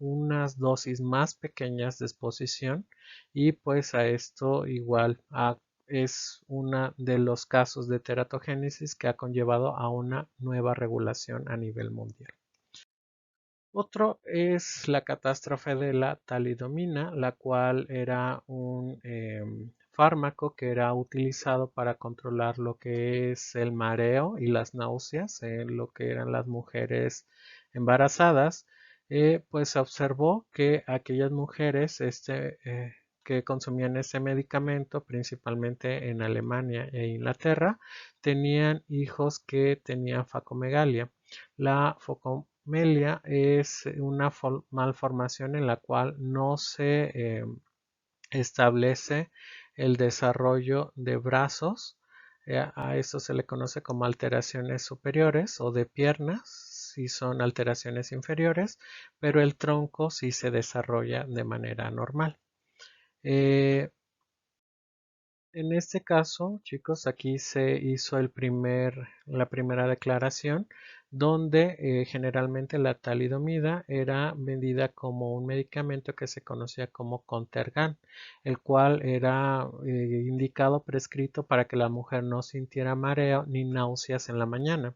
unas dosis más pequeñas de exposición y pues a esto igual es uno de los casos de teratogénesis que ha conllevado a una nueva regulación a nivel mundial. Otro es la catástrofe de la talidomina, la cual era un fármaco que era utilizado para controlar lo que es el mareo y las náuseas en lo que eran las mujeres embarazadas. Pues se observó que aquellas mujeres que consumían ese medicamento, principalmente en Alemania e Inglaterra, tenían hijos que tenían facomegalia. La focomelia es una malformación en la cual no se establece el desarrollo de brazos. A esto se le conoce como alteraciones superiores o de piernas, si son alteraciones inferiores, pero el tronco sí se desarrolla de manera normal. En este caso, chicos, aquí se hizo la primera declaración donde generalmente la talidomida era vendida como un medicamento que se conocía como Contergan, el cual era indicado, prescrito para que la mujer no sintiera mareo ni náuseas en la mañana.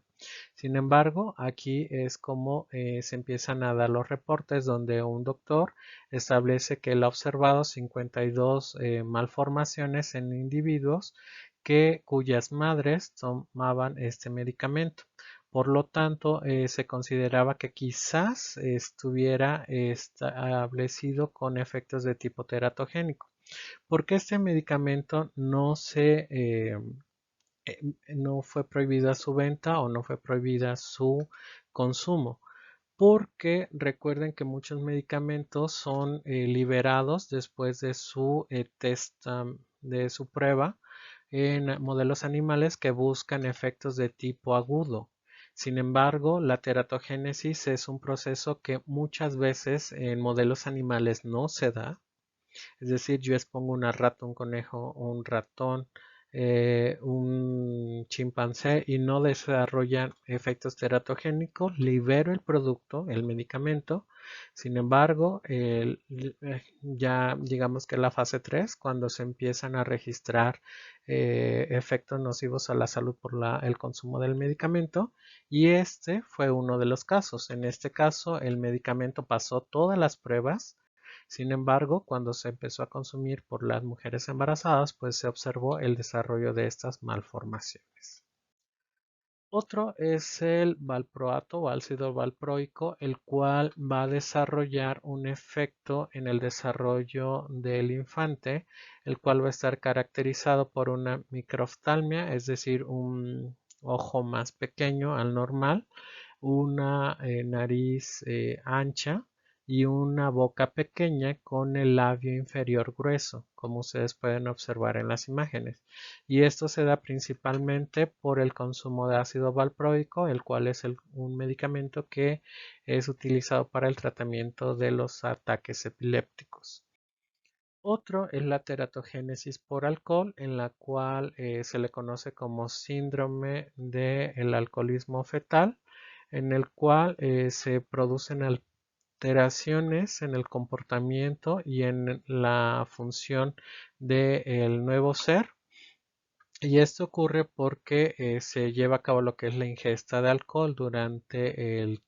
Sin embargo, aquí es como se empiezan a dar los reportes donde un doctor establece que él ha observado 52 malformaciones en individuos cuyas madres tomaban este medicamento. Por lo tanto, se consideraba que quizás estuviera establecido con efectos de tipo teratogénico. ¿Por qué este medicamento no fue prohibida su venta o no fue prohibida su consumo? Porque recuerden que muchos medicamentos son liberados después de su de su prueba en modelos animales que buscan efectos de tipo agudo. Sin embargo, la teratogénesis es un proceso que muchas veces en modelos animales no se da. Es decir, yo expongo una rata, un conejo, un ratón, un chimpancé y no desarrollan efectos teratogénicos, libero el producto, el medicamento. Sin embargo, ya digamos que la fase 3, cuando se empiezan a registrar efectos nocivos a la salud por el consumo del medicamento, y este fue uno de los casos. En este caso, el medicamento pasó todas las pruebas. Sin embargo, cuando se empezó a consumir por las mujeres embarazadas, pues se observó el desarrollo de estas malformaciones. Otro es el valproato o ácido valproico, el cual va a desarrollar un efecto en el desarrollo del infante, el cual va a estar caracterizado por una microftalmia, es decir, un ojo más pequeño al normal, una nariz ancha y una boca pequeña con el labio inferior grueso, como ustedes pueden observar en las imágenes. Y esto se da principalmente por el consumo de ácido valproico, el cual es un medicamento que es utilizado para el tratamiento de los ataques epilépticos. Otro es la teratogénesis por alcohol, en la cual se le conoce como síndrome del alcoholismo fetal, en el cual se producen alteraciones en el comportamiento y en la función del nuevo ser. Y esto ocurre porque se lleva a cabo lo que es la ingesta de alcohol durante el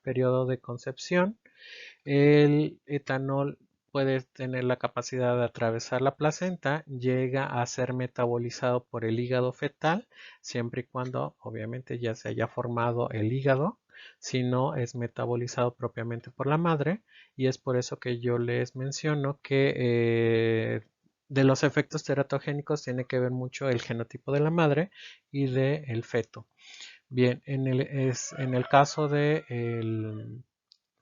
periodo de concepción. El etanol puede tener la capacidad de atravesar la placenta, llega a ser metabolizado por el hígado fetal, siempre y cuando obviamente ya se haya formado el hígado, si no es metabolizado propiamente por la madre, y es por eso que yo les menciono que de los efectos teratogénicos tiene que ver mucho el genotipo de la madre y del feto. Bien, en el caso de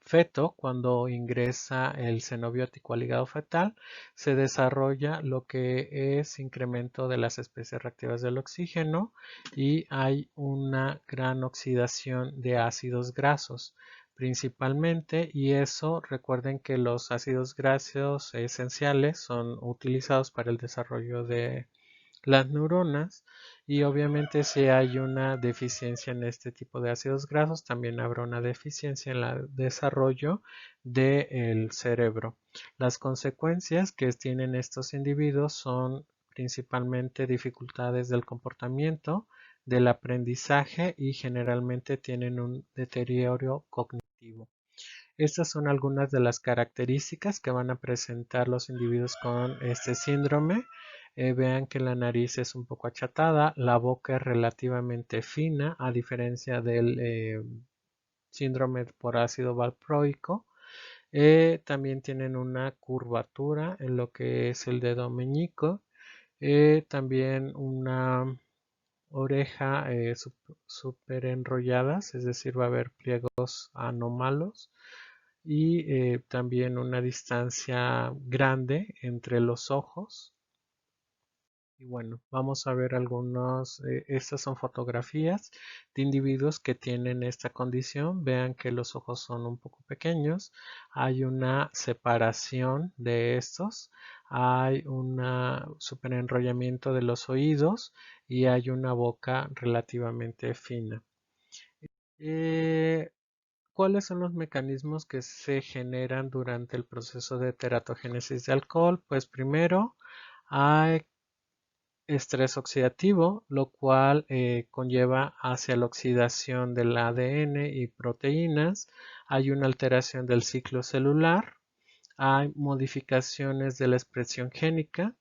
feto, cuando ingresa el xenobiótico al hígado fetal, se desarrolla lo que es incremento de las especies reactivas del oxígeno y hay una gran oxidación de ácidos grasos principalmente, y eso recuerden que los ácidos grasos esenciales son utilizados para el desarrollo de las neuronas, y obviamente si hay una deficiencia en este tipo de ácidos grasos, también habrá una deficiencia en el desarrollo del cerebro. Las consecuencias que tienen estos individuos son principalmente dificultades del comportamiento, del aprendizaje, y generalmente tienen un deterioro cognitivo. Estas son algunas de las características que van a presentar los individuos con este síndrome. Vean que la nariz es un poco achatada, la boca es relativamente fina, a diferencia del síndrome por ácido valproico. También tienen una curvatura en lo que es el dedo meñico. También una oreja súper enrolladas, es decir, va a haber pliegos anómalos, y también una distancia grande entre los ojos. Y bueno, vamos a ver algunos, estas son fotografías de individuos que tienen esta condición. Vean que los ojos son un poco pequeños, hay una separación de estos, hay un super enrollamiento de los oídos y hay una boca relativamente fina. Eh, ¿Cuáles son los mecanismos que se generan durante el proceso de teratogénesis de alcohol? Pues primero hay estrés oxidativo, lo cual conlleva hacia la oxidación del ADN y proteínas. Hay una alteración del ciclo celular, hay modificaciones de la expresión génica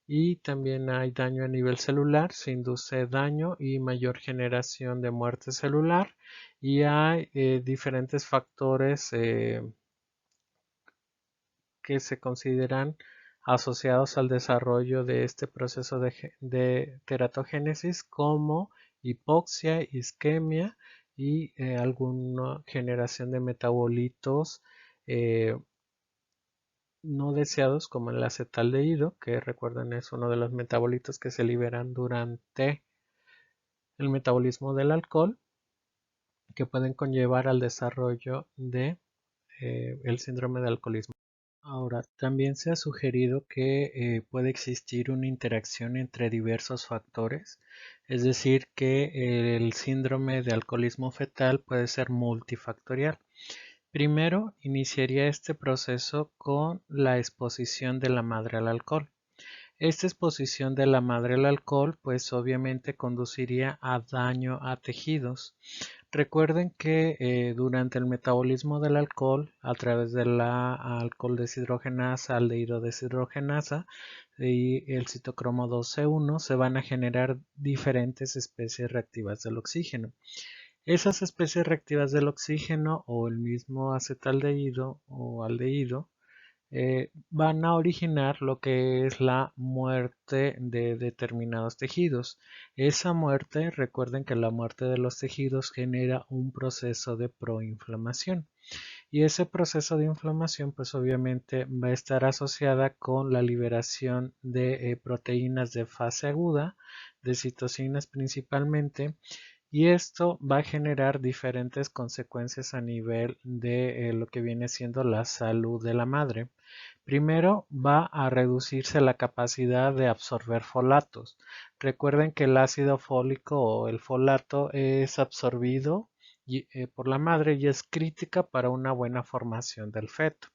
y también hay daño a nivel celular, se induce daño y mayor generación de muerte celular, y hay diferentes factores que se consideran asociados al desarrollo de este proceso de teratogénesis, como hipoxia, isquemia y alguna generación de metabolitos eh, no deseados, como el acetaldehído, que recuerden es uno de los metabolitos que se liberan durante el metabolismo del alcohol, que pueden conllevar al desarrollo de el síndrome de alcoholismo. Ahora, también se ha sugerido que puede existir una interacción entre diversos factores, es decir, que el síndrome de alcoholismo fetal puede ser multifactorial. Primero, iniciaría este proceso con la exposición de la madre al alcohol. Esta exposición de la madre al alcohol, pues obviamente conduciría a daño a tejidos. Recuerden que durante el metabolismo del alcohol, a través de la alcohol deshidrogenasa, aldehído deshidrogenasa y el citocromo 12-1, se van a generar diferentes especies reactivas del oxígeno. Esas especies reactivas del oxígeno o el mismo acetaldehído o aldehído van a originar lo que es la muerte de determinados tejidos. Esa muerte, recuerden que la muerte de los tejidos genera un proceso de proinflamación, y ese proceso de inflamación pues obviamente va a estar asociada con la liberación de proteínas de fase aguda, de citocinas principalmente, y esto va a generar diferentes consecuencias a nivel de lo que viene siendo la salud de la madre. Primero, va a reducirse la capacidad de absorber folatos. Recuerden que el ácido fólico o el folato es absorbido por la madre y es crítica para una buena formación del feto.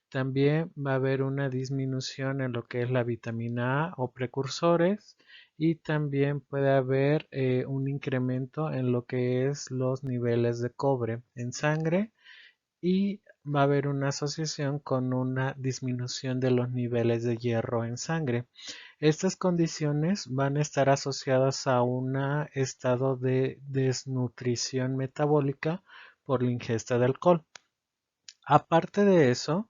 También va a haber una disminución en lo que es la vitamina A o precursores, y también puede haber un incremento en lo que es los niveles de cobre en sangre, y va a haber una asociación con una disminución de los niveles de hierro en sangre. Estas condiciones van a estar asociadas a un estado de desnutrición metabólica por la ingesta de alcohol. Aparte de eso,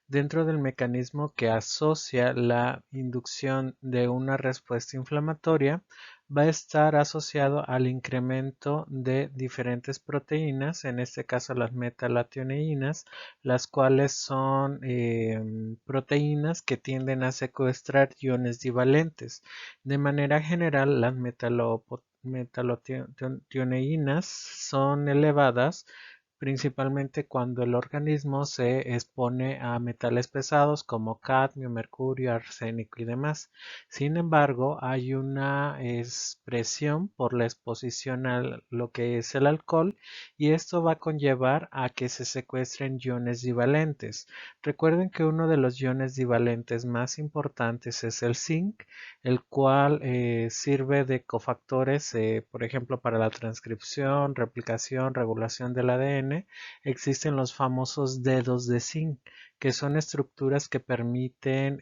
dentro del mecanismo que asocia la inducción de una respuesta inflamatoria, va a estar asociado al incremento de diferentes proteínas, en este caso las metalationeínas, las cuales son proteínas que tienden a secuestrar iones divalentes. De manera general, las metalotioneínas son elevadas principalmente cuando el organismo se expone a metales pesados como cadmio, mercurio, arsénico y demás. Sin embargo, hay una expresión por la exposición a lo que es el alcohol y esto va a conllevar a que se secuestren iones divalentes. Recuerden que uno de los iones divalentes más importantes es el zinc, el cual sirve de cofactores, por ejemplo, para la transcripción, replicación, regulación del ADN. Existen los famosos dedos de zinc, que son estructuras que permiten,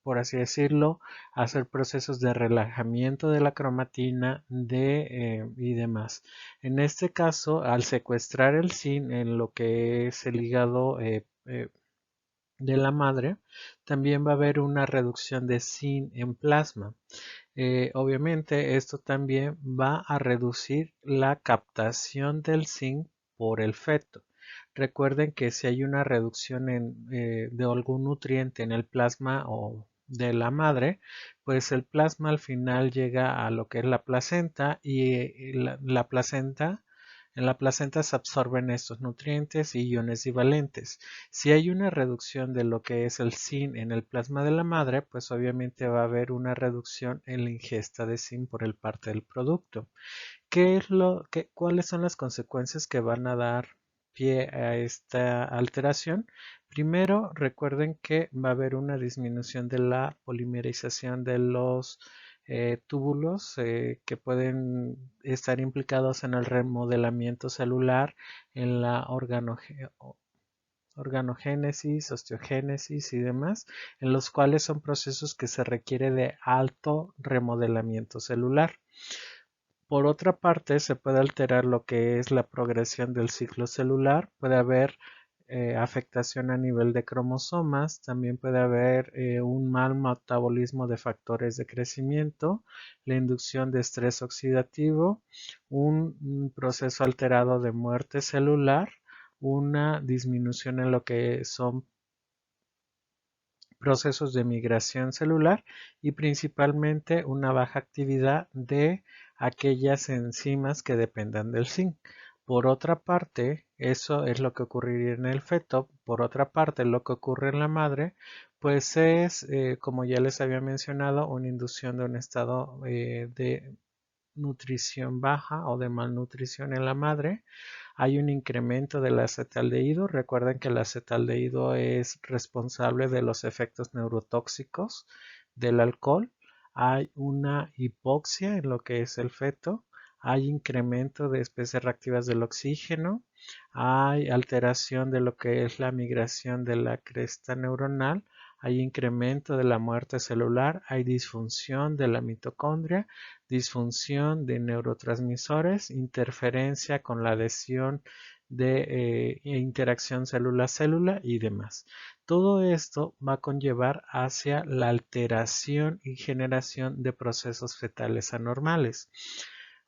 por así decirlo, hacer procesos de relajamiento de la cromatina y demás. En este caso, al secuestrar el zinc en lo que es el hígado de la madre, también va a haber una reducción de zinc en plasma. Obviamente esto también va a reducir la captación del zinc por el feto. Recuerden que si hay una reducción de algún nutriente en el plasma o de la madre, pues el plasma al final llega a lo que es la placenta y en la placenta se absorben estos nutrientes y iones divalentes. Si hay una reducción de lo que es el zinc en el plasma de la madre, pues obviamente va a haber una reducción en la ingesta de zinc por el parte del producto. ¿Cuáles son las consecuencias que van a dar pie a esta alteración? Primero, recuerden que va a haber una disminución de la polimerización de los túbulos que pueden estar implicados en el remodelamiento celular, en la organogénesis, osteogénesis y demás, en los cuales son procesos que se requiere de alto remodelamiento celular. Por otra parte, se puede alterar lo que es la progresión del ciclo celular, puede haber afectación a nivel de cromosomas, también puede haber un mal metabolismo de factores de crecimiento, la inducción de estrés oxidativo, un proceso alterado de muerte celular, una disminución en lo que son procesos de migración celular y principalmente una baja actividad de aquellas enzimas que dependan del zinc. Por otra parte, eso es lo que ocurriría en el feto. Por otra parte, lo que ocurre en la madre, pues es, como ya les había mencionado, una inducción de un estado de nutrición baja o de malnutrición en la madre. Hay un incremento del acetaldehído. Recuerden que el acetaldehído es responsable de los efectos neurotóxicos del alcohol. Hay una hipoxia en lo que es el feto. Hay incremento de especies reactivas del oxígeno. Hay alteración de lo que es la migración de la cresta neuronal. Hay incremento de la muerte celular. Hay disfunción de la mitocondria, disfunción de neurotransmisores, interferencia con la adhesión de interacción célula-célula y demás. Todo esto va a conllevar hacia la alteración y generación de procesos fetales anormales.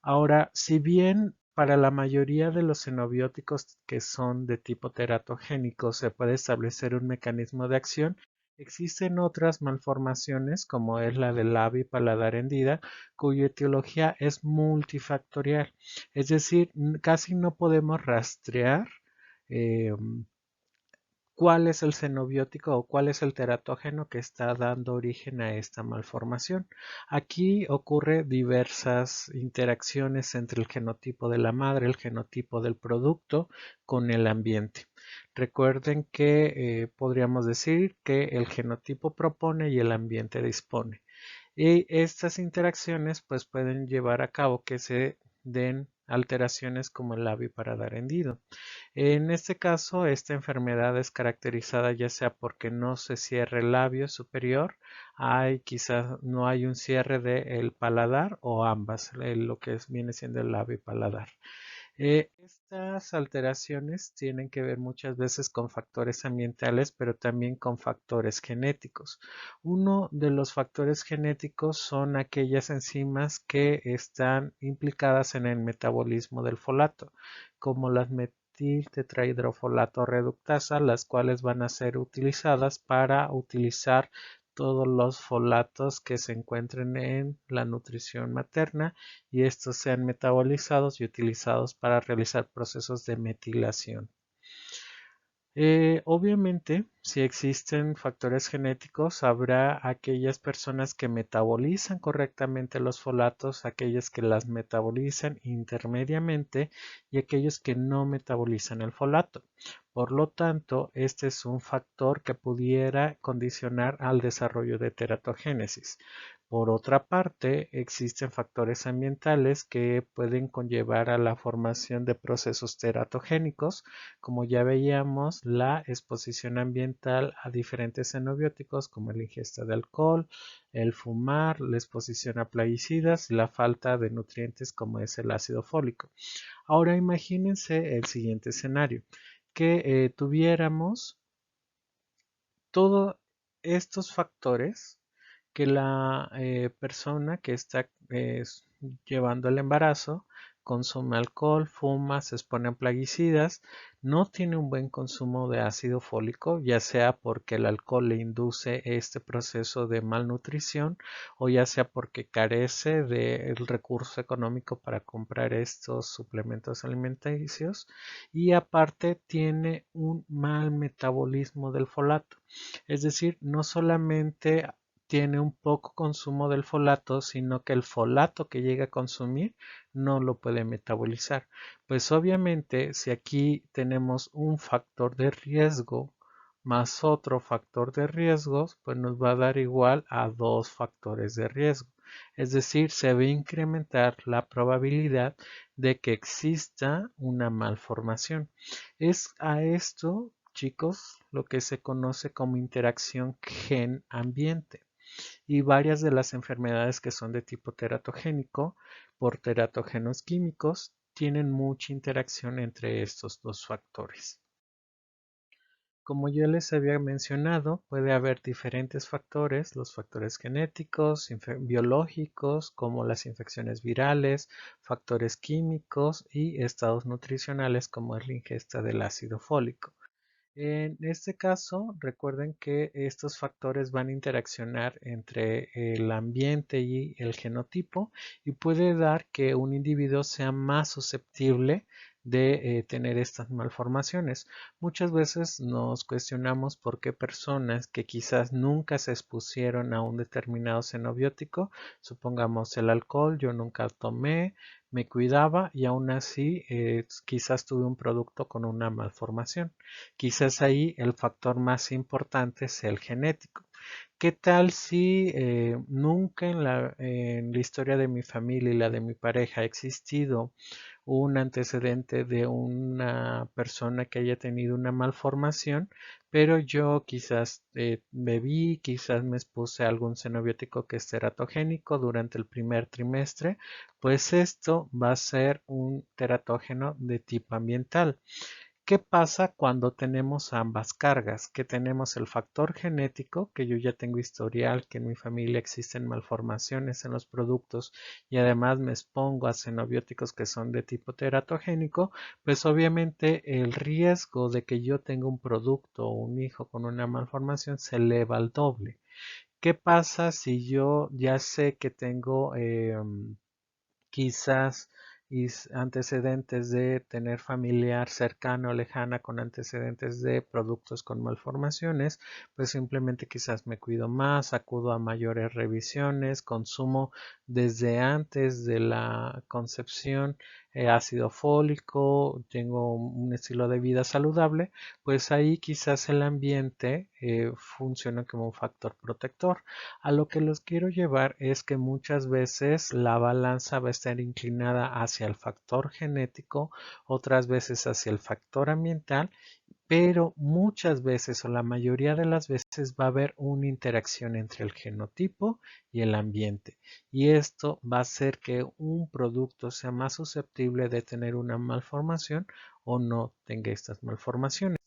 Ahora, si bien para la mayoría de los xenobióticos que son de tipo teratogénico se puede establecer un mecanismo de acción, existen otras malformaciones como es la del labio y paladar hendida, cuya etiología es multifactorial. Es decir, casi no podemos rastrear eh, cuál es el xenobiótico o cuál es el teratógeno que está dando origen a esta malformación. Aquí ocurre diversas interacciones entre el genotipo de la madre, el genotipo del producto con el ambiente. Recuerden que podríamos decir que el genotipo propone y el ambiente dispone. Y estas interacciones pues pueden llevar a cabo que se den alteraciones como el labio paladar hendido. En este caso, esta enfermedad es caracterizada ya sea porque no se cierre el labio superior, quizás no hay un cierre del paladar o ambas, lo que viene siendo el labio y paladar. Estas alteraciones tienen que ver muchas veces con factores ambientales, pero también con factores genéticos. Uno de los factores genéticos son aquellas enzimas que están implicadas en el metabolismo del folato, como las metiltetrahidrofolato reductasa, las cuales van a ser utilizadas para utilizar todos los folatos que se encuentren en la nutrición materna y estos sean metabolizados y utilizados para realizar procesos de metilación. Obviamente, si existen factores genéticos, habrá aquellas personas que metabolizan correctamente los folatos, aquellas que las metabolizan intermediamente y aquellos que no metabolizan el folato. Por lo tanto, este es un factor que pudiera condicionar al desarrollo de teratogénesis. Por otra parte, existen factores ambientales que pueden conllevar a la formación de procesos teratogénicos, como ya veíamos, la exposición ambiental a diferentes xenobióticos como la ingesta de alcohol, el fumar, la exposición a plaguicidas y la falta de nutrientes como es el ácido fólico. Ahora imagínense el siguiente escenario, que tuviéramos todos estos factores que la persona que está llevando el embarazo consume alcohol, fuma, se expone a plaguicidas, no tiene un buen consumo de ácido fólico, ya sea porque el alcohol le induce este proceso de malnutrición o ya sea porque carece del recurso económico para comprar estos suplementos alimenticios y aparte tiene un mal metabolismo del folato. Es decir, no solamente tiene un poco consumo del folato, sino que el folato que llega a consumir no lo puede metabolizar. Pues obviamente, si aquí tenemos un factor de riesgo más otro factor de riesgos, pues nos va a dar igual a dos factores de riesgo. Es decir, se va a incrementar la probabilidad de que exista una malformación. Es a esto, chicos, lo que se conoce como interacción gen-ambiente y varias de las enfermedades que son de tipo teratogénico por teratógenos químicos tienen mucha interacción entre estos dos factores. Como yo les había mencionado, puede haber diferentes factores, los factores genéticos, biológicos, como las infecciones virales, factores químicos y estados nutricionales como es la ingesta del ácido fólico. En este caso, recuerden que estos factores van a interaccionar entre el ambiente y el genotipo y puede dar que un individuo sea más susceptible de tener estas malformaciones. Muchas veces nos cuestionamos por qué personas que quizás nunca se expusieron a un determinado xenobiótico, supongamos el alcohol, yo nunca tomé, me cuidaba y aún así quizás tuve un producto con una malformación. Quizás ahí el factor más importante es el genético. ¿Qué tal si nunca en la historia de mi familia y la de mi pareja ha existido un antecedente de una persona que haya tenido una malformación, pero yo quizás bebí, quizás me expuse a algún xenobiótico que es teratogénico durante el primer trimestre? Pues esto va a ser un teratógeno de tipo ambiental. ¿Qué pasa cuando tenemos ambas cargas? Que tenemos el factor genético, que yo ya tengo historial, que en mi familia existen malformaciones en los productos y además me expongo a xenobióticos que son de tipo teratogénico, pues obviamente el riesgo de que yo tenga un producto o un hijo con una malformación se eleva al doble. ¿Qué pasa si yo ya sé que tengo quizás antecedentes de tener familiar cercano o lejana con antecedentes de productos con malformaciones? Pues simplemente quizás me cuido más, acudo a mayores revisiones, consumo desde antes de la concepción ácido fólico, tengo un estilo de vida saludable, pues ahí quizás el ambiente funciona como un factor protector. A lo que los quiero llevar es que muchas veces la balanza va a estar inclinada hacia el factor genético, otras veces hacia el factor ambiental, pero muchas veces o la mayoría de las veces va a haber una interacción entre el genotipo y el ambiente. Y esto va a hacer que un producto sea más susceptible de tener una malformación o no tenga estas malformaciones.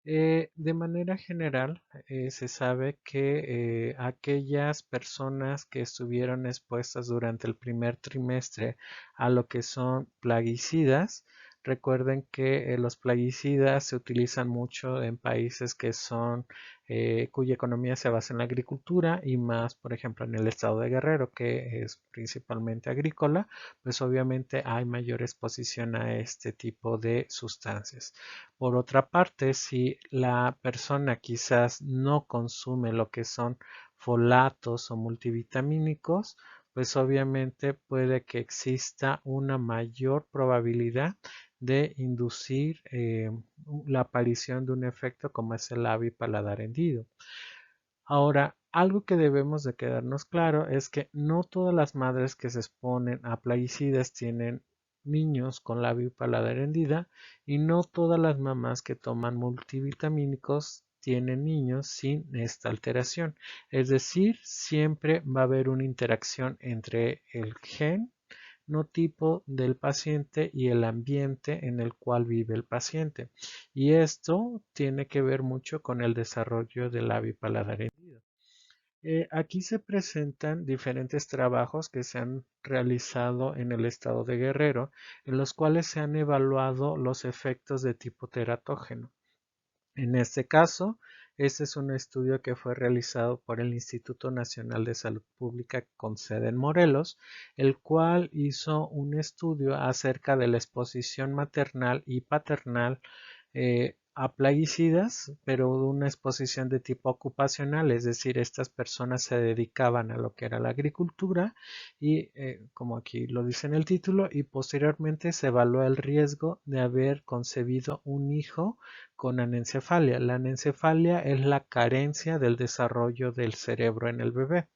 De manera general, se sabe que aquellas personas que estuvieron expuestas durante el primer trimestre a lo que son plaguicidas, recuerden que los plaguicidas se utilizan mucho en países que son cuya economía se basa en la agricultura y más, por ejemplo, en el estado de Guerrero, que es principalmente agrícola, pues obviamente hay mayor exposición a este tipo de sustancias. Por otra parte, si la persona quizás no consume lo que son folatos o multivitamínicos, pues obviamente puede que exista una mayor probabilidad de inducir la aparición de un efecto como es el labio y paladar hendido. Ahora, algo que debemos de quedarnos claro es que no todas las madres que se exponen a plaguicidas tienen niños con labio y paladar hendida y no todas las mamás que toman multivitamínicos tienen niños sin esta alteración. Es decir, siempre va a haber una interacción entre el gen no tipo del paciente y el ambiente en el cual vive el paciente. Y esto tiene que ver mucho con el desarrollo del labio y paladar hendido. Aquí se presentan diferentes trabajos que se han realizado en el estado de Guerrero, en los cuales se han evaluado los efectos de tipo teratógeno. En este caso, este es un estudio que fue realizado por el Instituto Nacional de Salud Pública con sede en Morelos, el cual hizo un estudio acerca de la exposición maternal y paternal a plaguicidas, pero una exposición de tipo ocupacional, es decir, estas personas se dedicaban a lo que era la agricultura y, como aquí lo dice en el título, y posteriormente se evaluó el riesgo de haber concebido un hijo con anencefalia. La anencefalia es la carencia del desarrollo del cerebro en el bebé.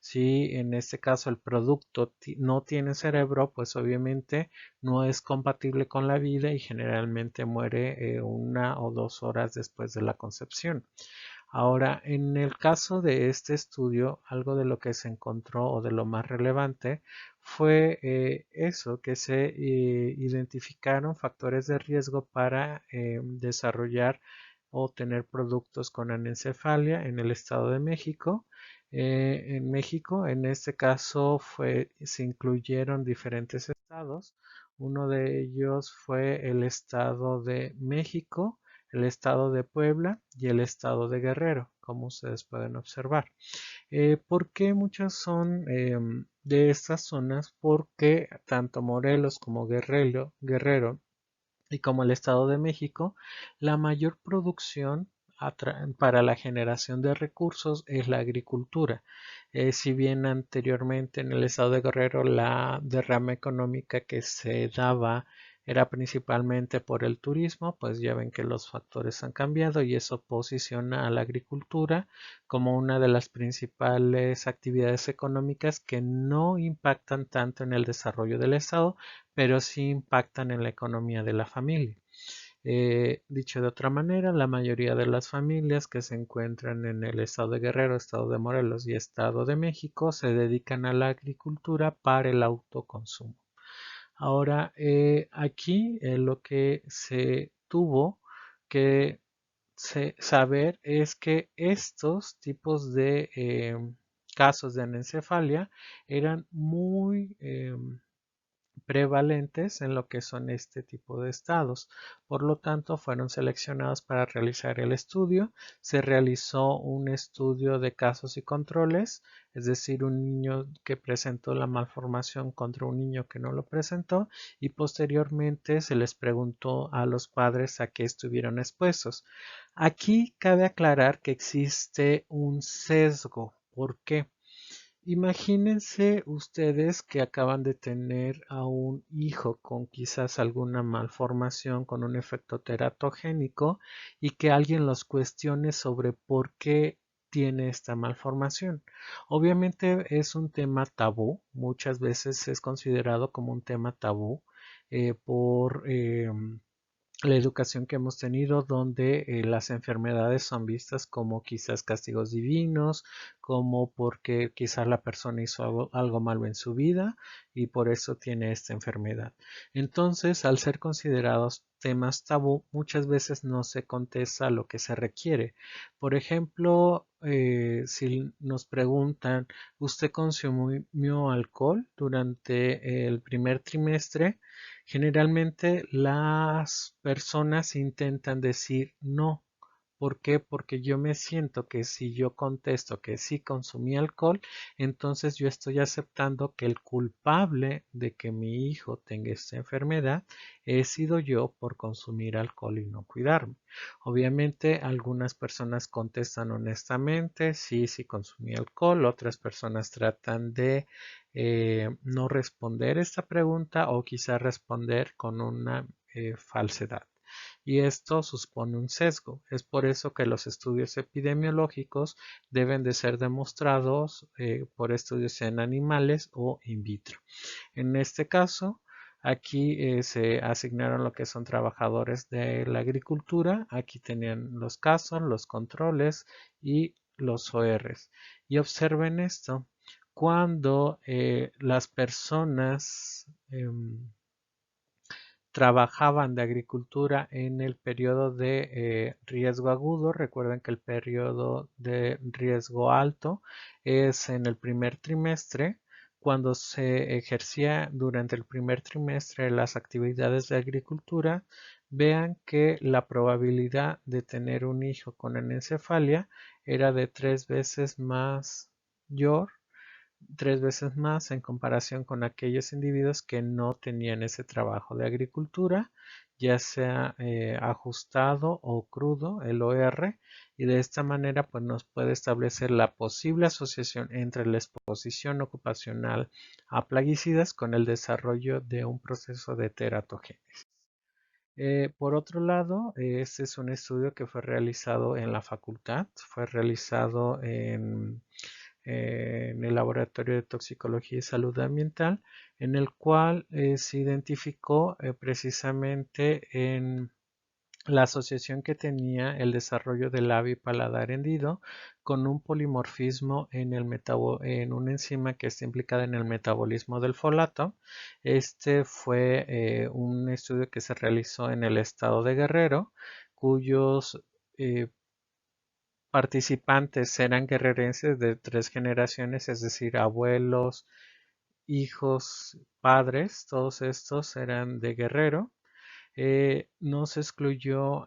Si en este caso el producto no tiene cerebro, pues obviamente no es compatible con la vida y generalmente muere 1 o 2 horas después de la concepción. Ahora, en el caso de este estudio, algo de lo que se encontró o de lo más relevante fue eso, que se identificaron factores de riesgo para desarrollar o tener productos con anencefalia en el estado de México. En México, en este caso, se incluyeron diferentes estados. Uno de ellos fue el estado de México, el estado de Puebla y el estado de Guerrero, como ustedes pueden observar. ¿Por qué muchas son de estas zonas? Porque tanto Morelos como Guerrero y como el Estado de México, la mayor producción para la generación de recursos es la agricultura. Si bien anteriormente en el Estado de Guerrero la derrama económica que se daba era principalmente por el turismo, pues ya ven que los factores han cambiado y eso posiciona a la agricultura como una de las principales actividades económicas que no impactan tanto en el desarrollo del Estado, pero sí impactan en la economía de la familia. Dicho de otra manera, la mayoría de las familias que se encuentran en el estado de Guerrero, estado de Morelos y estado de México se dedican a la agricultura para el autoconsumo. Ahora, aquí lo que se tuvo que saber es que estos tipos de casos de anencefalia eran muy prevalentes en lo que son este tipo de estados. Por lo tanto, fueron seleccionados para realizar el estudio. Se realizó un estudio de casos y controles, es decir, un niño que presentó la malformación contra un niño que no lo presentó y posteriormente se les preguntó a los padres a qué estuvieron expuestos. Aquí cabe aclarar que existe un sesgo. ¿Por qué? Imagínense ustedes que acaban de tener a un hijo con quizás alguna malformación, con un efecto teratogénico y que alguien los cuestione sobre por qué tiene esta malformación. Obviamente es un tema tabú, muchas veces es considerado como un tema tabú por la educación que hemos tenido donde las enfermedades son vistas como quizás castigos divinos, como porque quizás la persona hizo algo malo en su vida y por eso tiene esta enfermedad. Entonces, al ser considerados temas tabú, muchas veces no se contesta lo que se requiere. Por ejemplo, si nos preguntan, ¿usted consumió alcohol durante el primer trimestre? Generalmente las personas intentan decir no. ¿Por qué? Porque yo me siento que si yo contesto que sí consumí alcohol, entonces yo estoy aceptando que el culpable de que mi hijo tenga esta enfermedad he sido yo por consumir alcohol y no cuidarme. Obviamente algunas personas contestan honestamente, sí, sí consumí alcohol, otras personas tratan de no responder esta pregunta o quizá responder con una falsedad. Y esto supone un sesgo. Es por eso que los estudios epidemiológicos deben de ser demostrados por estudios en animales o in vitro. En este caso, aquí se asignaron lo que son trabajadores de la agricultura. Aquí tenían los casos, los controles y los ORs. Y observen esto. Cuando las personas trabajaban de agricultura en el periodo de riesgo agudo. Recuerden que el periodo de riesgo alto es en el primer trimestre. Cuando se ejercía durante el primer trimestre las actividades de agricultura, vean que la probabilidad de tener un hijo con anencefalia era de 3 veces mayor 3 veces más en comparación con aquellos individuos que no tenían ese trabajo de agricultura, ya sea ajustado o crudo, el OR, y de esta manera pues nos puede establecer la posible asociación entre la exposición ocupacional a plaguicidas con el desarrollo de un proceso de teratogénesis. Por otro lado, este es un estudio que fue realizado en la facultad, fue realizado en el Laboratorio de Toxicología y Salud Ambiental, en el cual se identificó precisamente en la asociación que tenía el desarrollo del labio y paladar hendido con un polimorfismo en una enzima que está implicada en el metabolismo del folato. Este fue un estudio que se realizó en el estado de Guerrero, cuyos eh, participantes eran guerrerenses de 3 generaciones, es decir, abuelos, hijos, padres, todos estos eran de Guerrero. No se excluyó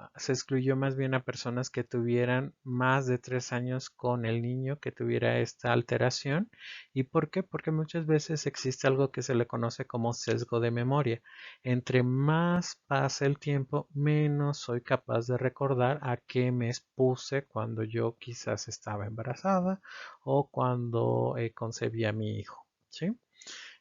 más bien a personas que tuvieran más de 3 años con el niño que tuviera esta alteración. ¿Y por qué? Porque muchas veces existe algo que se le conoce como sesgo de memoria. Entre más pasa el tiempo, menos soy capaz de recordar a qué me expuse cuando yo quizás estaba embarazada o cuando concebí a mi hijo. ¿Sí?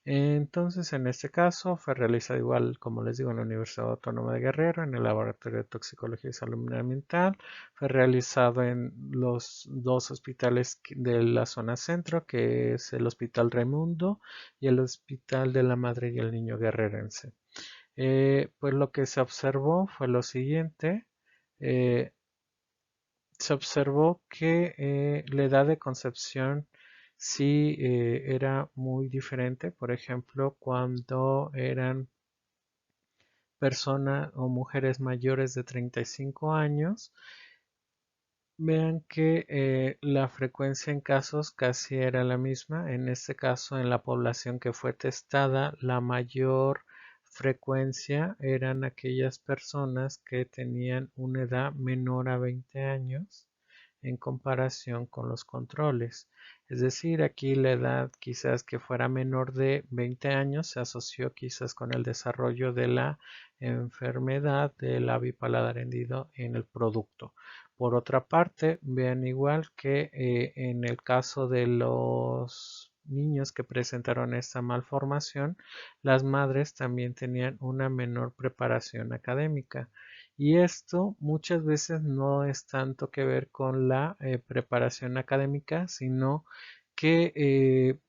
Entonces, en este caso, fue realizado igual, como les digo, en la Universidad Autónoma de Guerrero, en el Laboratorio de Toxicología y Salud Ambiental. Fue realizado en los dos hospitales de la zona centro, que es el Hospital Raimundo y el Hospital de la Madre y el Niño Guerrerense. Pues lo que se observó fue lo siguiente. eh, Se observó que la edad de concepción sí era muy diferente. Por ejemplo, cuando eran personas o mujeres mayores de 35 años, vean que la frecuencia en casos casi era la misma. En este caso, en la población que fue testada, la mayor frecuencia eran aquellas personas que tenían una edad menor a 20 años en comparación con los controles. Es decir, aquí la edad quizás que fuera menor de 20 años se asoció quizás con el desarrollo de la enfermedad del labio y paladar hendido en el producto. Por otra parte, vean igual que en el caso de los niños que presentaron esta malformación, las madres también tenían una menor preparación académica. Y esto muchas veces no es tanto que ver con la preparación académica, sino que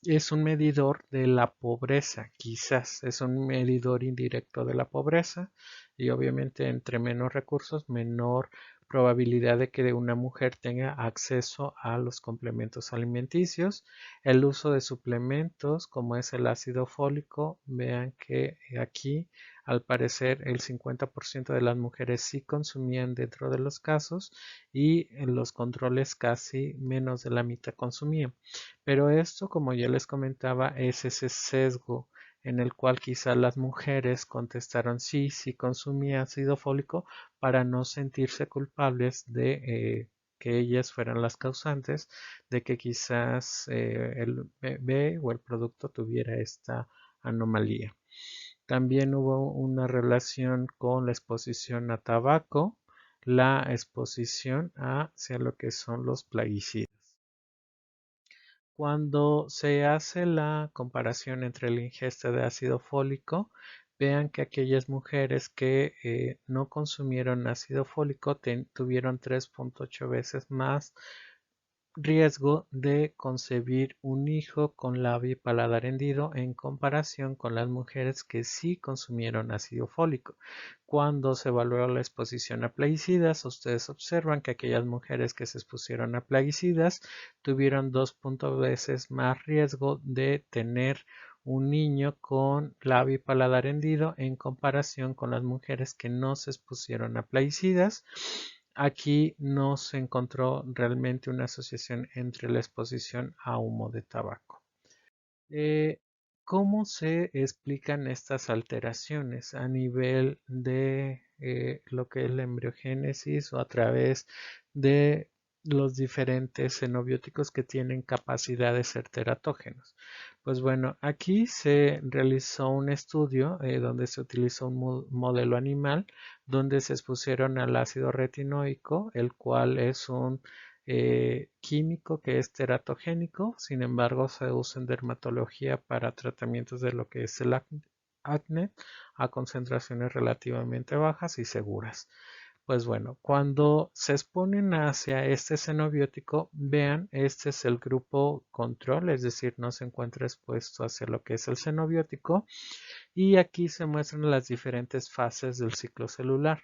es un medidor de la pobreza, quizás es un medidor indirecto de la pobreza y obviamente entre menos recursos, menor probabilidad de que una mujer tenga acceso a los complementos alimenticios. El uso de suplementos como es el ácido fólico, vean que aquí al parecer el 50% de las mujeres sí consumían dentro de los casos y en los controles casi menos de la mitad consumían. Pero esto, como ya les comentaba, es ese sesgo en el cual quizá las mujeres contestaron sí, sí consumía ácido fólico para no sentirse culpables de que ellas fueran las causantes de que quizás el bebé o el producto tuviera esta anomalía. También hubo una relación con la exposición a tabaco, la exposición hacia lo que son los plaguicidas. Cuando se hace la comparación entre la ingesta de ácido fólico, vean que aquellas mujeres que no consumieron ácido fólico tuvieron 3.8 veces más riesgo de concebir un hijo con labio y paladar hendido en comparación con las mujeres que sí consumieron ácido fólico. Cuando se evaluó la exposición a plaguicidas, ustedes observan que aquellas mujeres que se expusieron a plaguicidas tuvieron 2 veces más riesgo de tener un niño con labio y paladar hendido en comparación con las mujeres que no se expusieron a plaguicidas. Aquí no se encontró realmente una asociación entre la exposición a humo de tabaco. Eh, ¿Cómo se explican estas alteraciones a nivel de lo que es la embriogénesis o a través de los diferentes xenobióticos que tienen capacidad de ser teratógenos? Pues bueno, aquí se realizó un estudio donde se utilizó un modelo animal donde se expusieron al ácido retinoico, el cual es un químico que es teratogénico, sin embargo se usa en dermatología para tratamientos de lo que es el acné a concentraciones relativamente bajas y seguras. Pues bueno, cuando se exponen hacia este xenobiótico, vean, este es el grupo control, es decir, no se encuentra expuesto hacia lo que es el xenobiótico y aquí se muestran las diferentes fases del ciclo celular,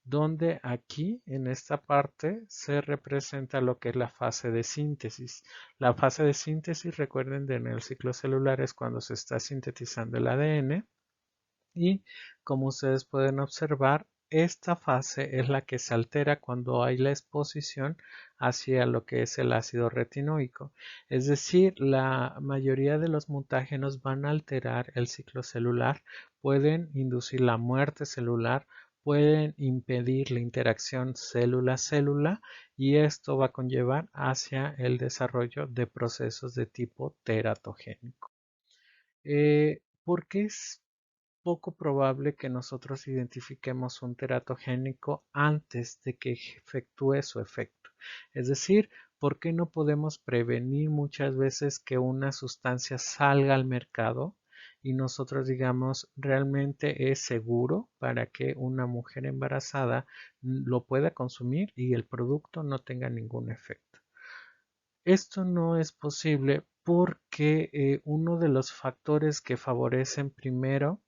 donde aquí en esta parte se representa lo que es la fase de síntesis. La fase de síntesis, recuerden, en el ciclo celular es cuando se está sintetizando el ADN y como ustedes pueden observar, esta fase es la que se altera cuando hay la exposición hacia lo que es el ácido retinoico. Es decir, la mayoría de los mutágenos van a alterar el ciclo celular, pueden inducir la muerte celular, pueden impedir la interacción célula-célula y esto va a conllevar hacia el desarrollo de procesos de tipo teratogénico. ¿Por qué es poco probable que nosotros identifiquemos un teratogénico antes de que efectúe su efecto? Es decir, ¿por qué no podemos prevenir muchas veces que una sustancia salga al mercado y nosotros digamos realmente es seguro para que una mujer embarazada lo pueda consumir y el producto no tenga ningún efecto? Esto no es posible porque uno de los factores que favorecen primero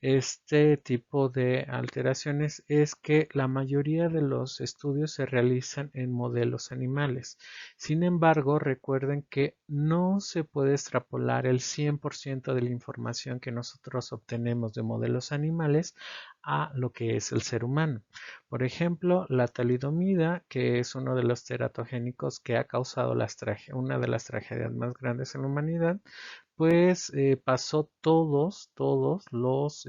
este tipo de alteraciones es que la mayoría de los estudios se realizan en modelos animales. Sin embargo, recuerden que no se puede extrapolar el 100% de la información que nosotros obtenemos de modelos animales a lo que es el ser humano. Por ejemplo, la talidomida, que es uno de los teratogénicos que ha causado una de las tragedias más grandes en la humanidad, pues pasó todos los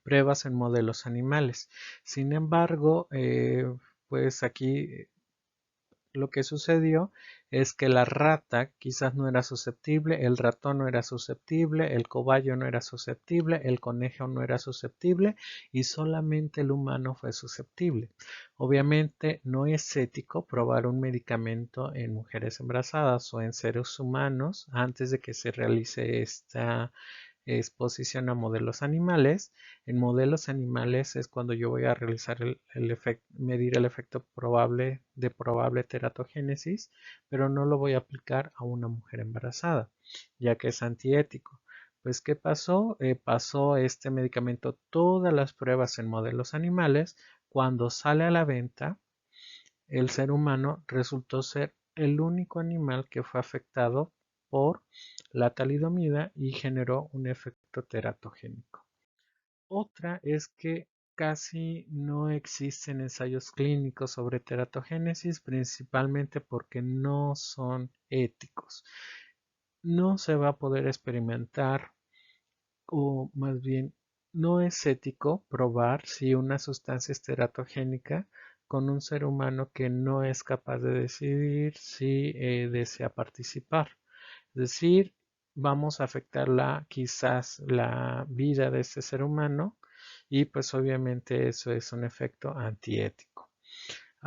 pruebas en modelos animales. Sin embargo, pues aquí lo que sucedió es que la rata quizás no era susceptible, el ratón no era susceptible, el cobayo no era susceptible, el conejo no era susceptible y solamente el humano fue susceptible. Obviamente no es ético probar un medicamento en mujeres embarazadas o en seres humanos antes de que se realice exposición a modelos animales. En modelos animales es cuando yo voy a realizar medir el efecto probable de probable teratogénesis, pero no lo voy a aplicar a una mujer embarazada, ya que es antiético. Pues, ¿qué pasó? Pasó este medicamento todas las pruebas en modelos animales. Cuando sale a la venta, el ser humano resultó ser el único animal que fue afectado por la talidomida y generó un efecto teratogénico. Otra es que casi no existen ensayos clínicos sobre teratogénesis, principalmente porque no son éticos. No se va a poder experimentar, o más bien no es ético probar si una sustancia es teratogénica con un ser humano que no es capaz de decidir si desea participar. Es decir, vamos a afectar quizás la vida de este ser humano, y pues obviamente eso es un efecto antiético.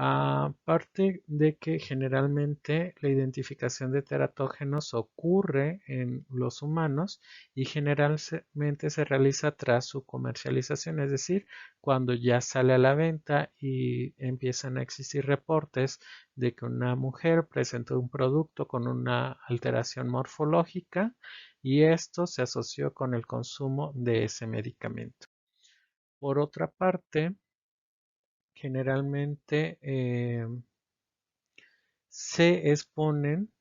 Aparte de que generalmente la identificación de teratógenos ocurre en los humanos y generalmente se realiza tras su comercialización, es decir, cuando ya sale a la venta y empiezan a existir reportes de que una mujer presentó un producto con una alteración morfológica y esto se asoció con el consumo de ese medicamento. Por otra parte, generalmente se exponen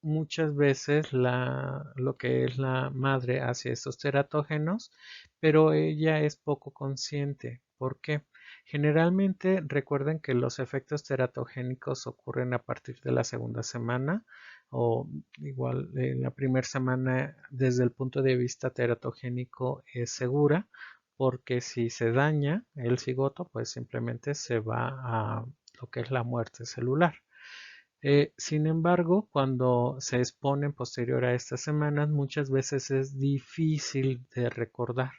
muchas veces lo que es la madre hacia estos teratógenos, pero ella es poco consciente. ¿Por qué? Generalmente recuerden que los efectos teratogénicos ocurren a partir de la segunda semana o igual en la primera semana desde el punto de vista teratogénico es segura, porque si se daña el cigoto pues simplemente se va a lo que es la muerte celular. Sin embargo, cuando se exponen posterior a estas semanas, muchas veces es difícil de recordar.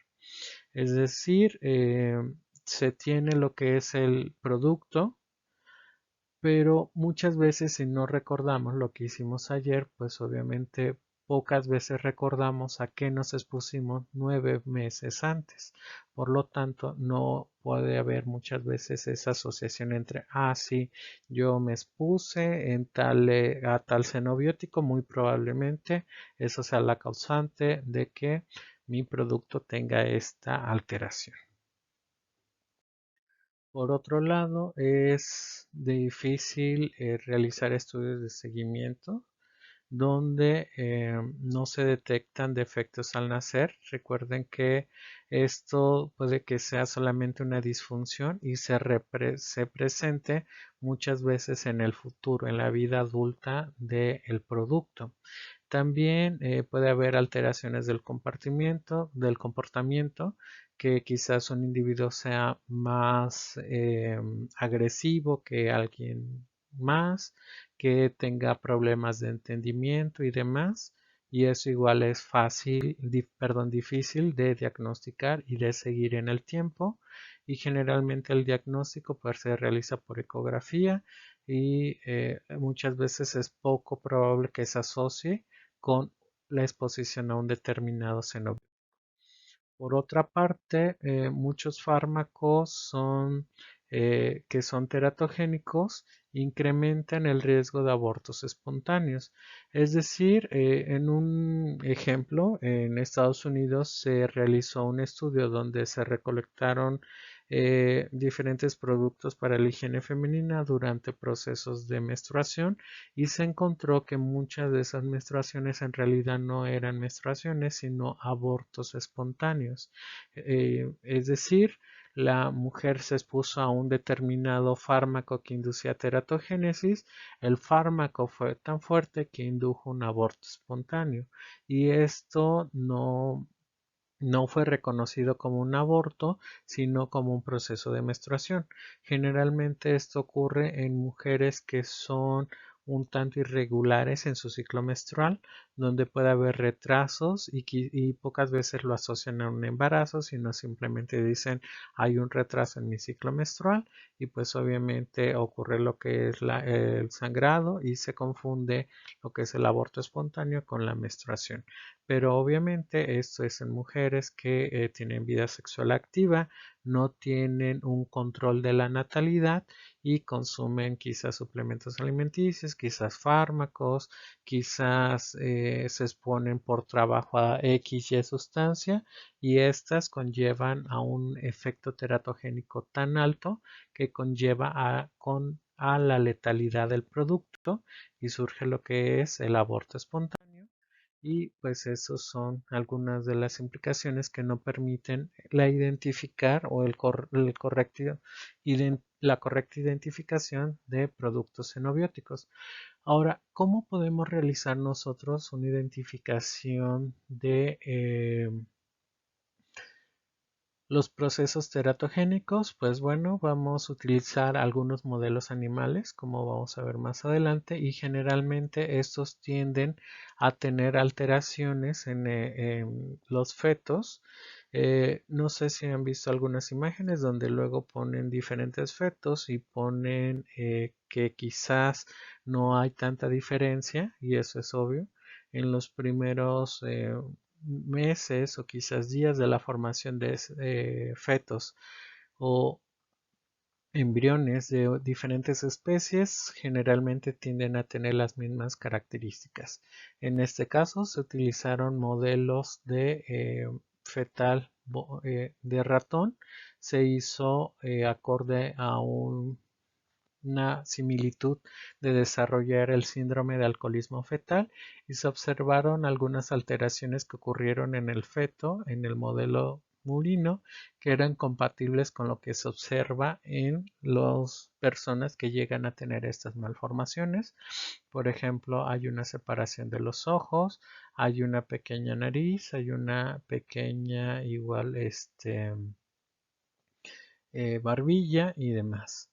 Es decir, se tiene lo que es el producto, pero muchas veces si no recordamos lo que hicimos ayer, pues obviamente pocas veces recordamos a qué nos expusimos 9 meses antes. Por lo tanto, no puede haber muchas veces esa asociación entre, sí, yo me expuse a tal xenobiótico, muy probablemente eso sea la causante de que mi producto tenga esta alteración. Por otro lado, es difícil realizar estudios de seguimiento donde no se detectan defectos al nacer. Recuerden que esto puede que sea solamente una disfunción y se presente muchas veces en el futuro, en la vida adulta del producto. También puede haber alteraciones del comportamiento, que quizás un individuo sea más agresivo que alguien más, que tenga problemas de entendimiento y demás. Y eso igual es difícil de diagnosticar y de seguir en el tiempo. Y generalmente el diagnóstico pues, se realiza por ecografía y muchas veces es poco probable que se asocie con la exposición a un determinado xenóbico. Por otra parte, muchos fármacos que son teratogénicos incrementan el riesgo de abortos espontáneos. Es decir, en un ejemplo, en Estados Unidos se realizó un estudio donde se recolectaron diferentes productos para la higiene femenina durante procesos de menstruación y se encontró que muchas de esas menstruaciones en realidad no eran menstruaciones, sino abortos espontáneos. Es decir, la mujer se expuso a un determinado fármaco que inducía teratogénesis, el fármaco fue tan fuerte que indujo un aborto espontáneo y esto no fue reconocido como un aborto, sino como un proceso de menstruación. Generalmente esto ocurre en mujeres que son un tanto irregulares en su ciclo menstrual, donde puede haber retrasos y pocas veces lo asocian a un embarazo, sino simplemente dicen hay un retraso en mi ciclo menstrual y pues obviamente ocurre lo que es el sangrado y se confunde lo que es el aborto espontáneo con la menstruación. Pero obviamente esto es en mujeres que tienen vida sexual activa, no tienen un control de la natalidad y consumen quizás suplementos alimenticios, quizás fármacos, quizás se exponen por trabajo a X y sustancia y estas conllevan a un efecto teratogénico tan alto que conlleva a la letalidad del producto y surge lo que es el aborto espontáneo. Y pues esos son algunas de las implicaciones que no permiten la identificar o la correcta identificación de productos xenobióticos. Ahora, ¿cómo podemos realizar nosotros una identificación de los procesos teratogénicos? Pues bueno, vamos a utilizar algunos modelos animales, como vamos a ver más adelante, y generalmente estos tienden a tener alteraciones en los fetos. No sé si han visto algunas imágenes donde luego ponen diferentes fetos y ponen que quizás no hay tanta diferencia, y eso es obvio. En los primeros meses o quizás días de la formación de fetos o embriones de diferentes especies generalmente tienden a tener las mismas características. En este caso se utilizaron modelos de fetal de ratón. Se hizo acorde a una similitud de desarrollar el síndrome de alcoholismo fetal y se observaron algunas alteraciones que ocurrieron en el feto, en el modelo murino, que eran compatibles con lo que se observa en las personas que llegan a tener estas malformaciones. Por ejemplo, hay una separación de los ojos, hay una pequeña nariz, hay una pequeña igual barbilla y demás.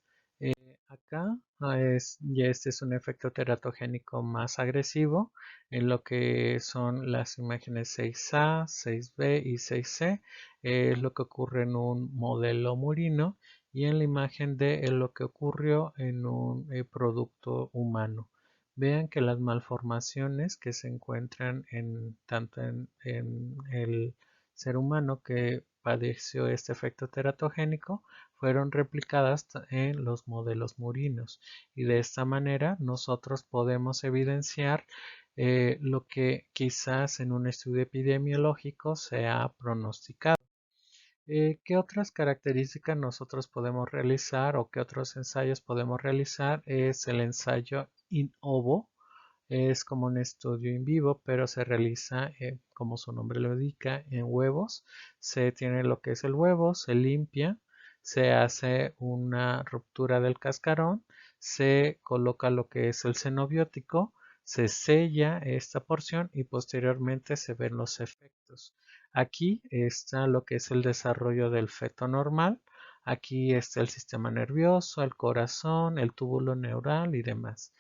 Acá ya este es un efecto teratogénico más agresivo en lo que son las imágenes 6A, 6B y 6C. Es lo que ocurre en un modelo murino y en la imagen D es lo que ocurrió en un producto humano. Vean que las malformaciones que se encuentran tanto en el ser humano que padeció este efecto teratogénico fueron replicadas en los modelos murinos y de esta manera nosotros podemos evidenciar lo que quizás en un estudio epidemiológico se ha pronosticado. ¿Qué otras características nosotros podemos realizar o qué otros ensayos podemos realizar? Es el ensayo in ovo. Es como un estudio in vivo, pero se realiza, como su nombre lo indica, en huevos. Se tiene lo que es el huevo, se limpia, se hace una ruptura del cascarón, se coloca lo que es el xenobiótico, se sella esta porción y posteriormente se ven los efectos. Aquí está lo que es el desarrollo del feto normal. Aquí está el sistema nervioso, el corazón, el túbulo neural y demás.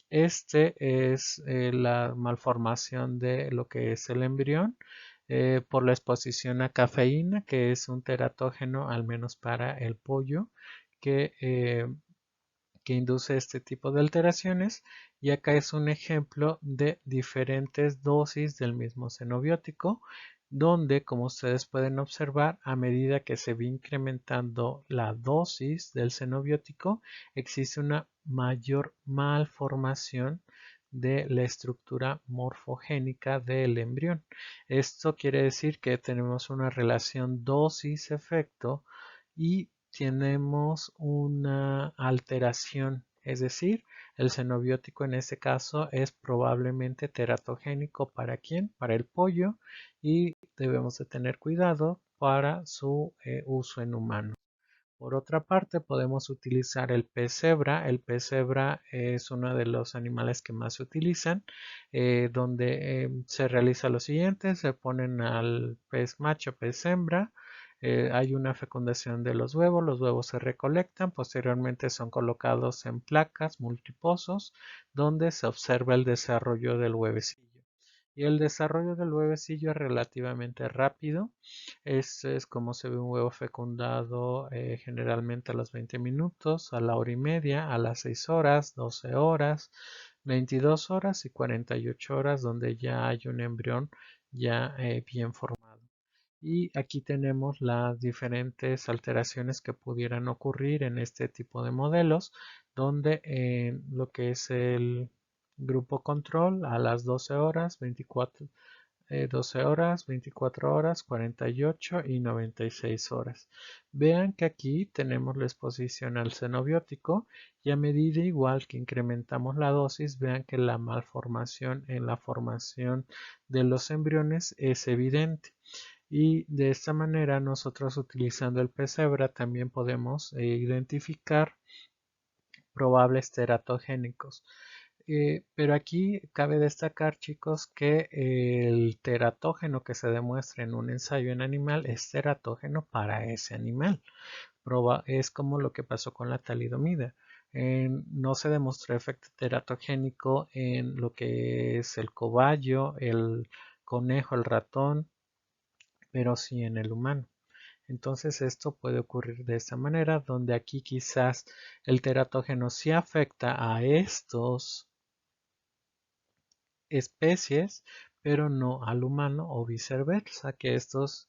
Este es la malformación de lo que es el embrión por la exposición a cafeína, que es un teratógeno, al menos para el pollo, que, eh, que induce este tipo de alteraciones. Y acá es un ejemplo de diferentes dosis del mismo xenobiótico, donde, como ustedes pueden observar, a medida que se va incrementando la dosis del xenobiótico, existe una mayor malformación de la estructura morfogénica del embrión. Esto quiere decir que tenemos una relación dosis-efecto y tenemos una alteración, es decir, el xenobiótico en este caso es probablemente teratogénico para quién, para el pollo y debemos de tener cuidado para su uso en humanos. Por otra parte, podemos utilizar el pez cebra. El pez cebra es uno de los animales que más se utilizan, donde se realiza lo siguiente, se ponen al pez macho, pez hembra, hay una fecundación de los huevos se recolectan, posteriormente son colocados en placas multipozos, donde se observa el desarrollo del huevecillo. Y el desarrollo del huevecillo es relativamente rápido. Es como se ve un huevo fecundado generalmente a los 20 minutos, a la hora y media, a las 6 horas, 12 horas, 22 horas y 48 horas donde ya hay un embrión ya bien formado. Y aquí tenemos las diferentes alteraciones que pudieran ocurrir en este tipo de modelos, donde en lo que es el grupo control a las 12 horas, 24, 12 horas, 24 horas, 48 y 96 horas. Vean que aquí tenemos la exposición al xenobiótico y a medida igual que incrementamos la dosis, vean que la malformación en la formación de los embriones es evidente. Y de esta manera nosotros utilizando el PCEBRA también podemos identificar probables teratogénicos. Pero aquí cabe destacar, chicos, que el teratógeno que se demuestra en un ensayo en animal es teratógeno para ese animal. Es como lo que pasó con la talidomida. No se demostró efecto teratogénico en lo que es el cobayo, el conejo, el ratón, pero sí en el humano. Entonces esto puede ocurrir de esta manera, donde aquí quizás el teratógeno sí afecta a estos especies, pero no al humano o viceversa, que estas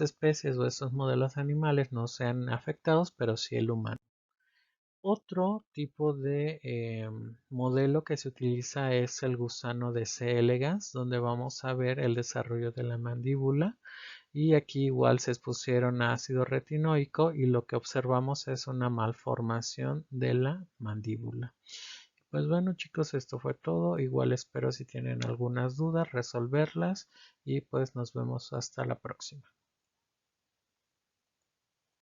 especies o estos modelos animales no sean afectados, pero sí el humano. Otro tipo de modelo que se utiliza es el gusano de C. elegans, donde vamos a ver el desarrollo de la mandíbula. Y aquí igual se expusieron a ácido retinoico y lo que observamos es una malformación de la mandíbula. Pues bueno chicos, esto fue todo. Igual espero si tienen algunas dudas resolverlas y pues nos vemos hasta la próxima.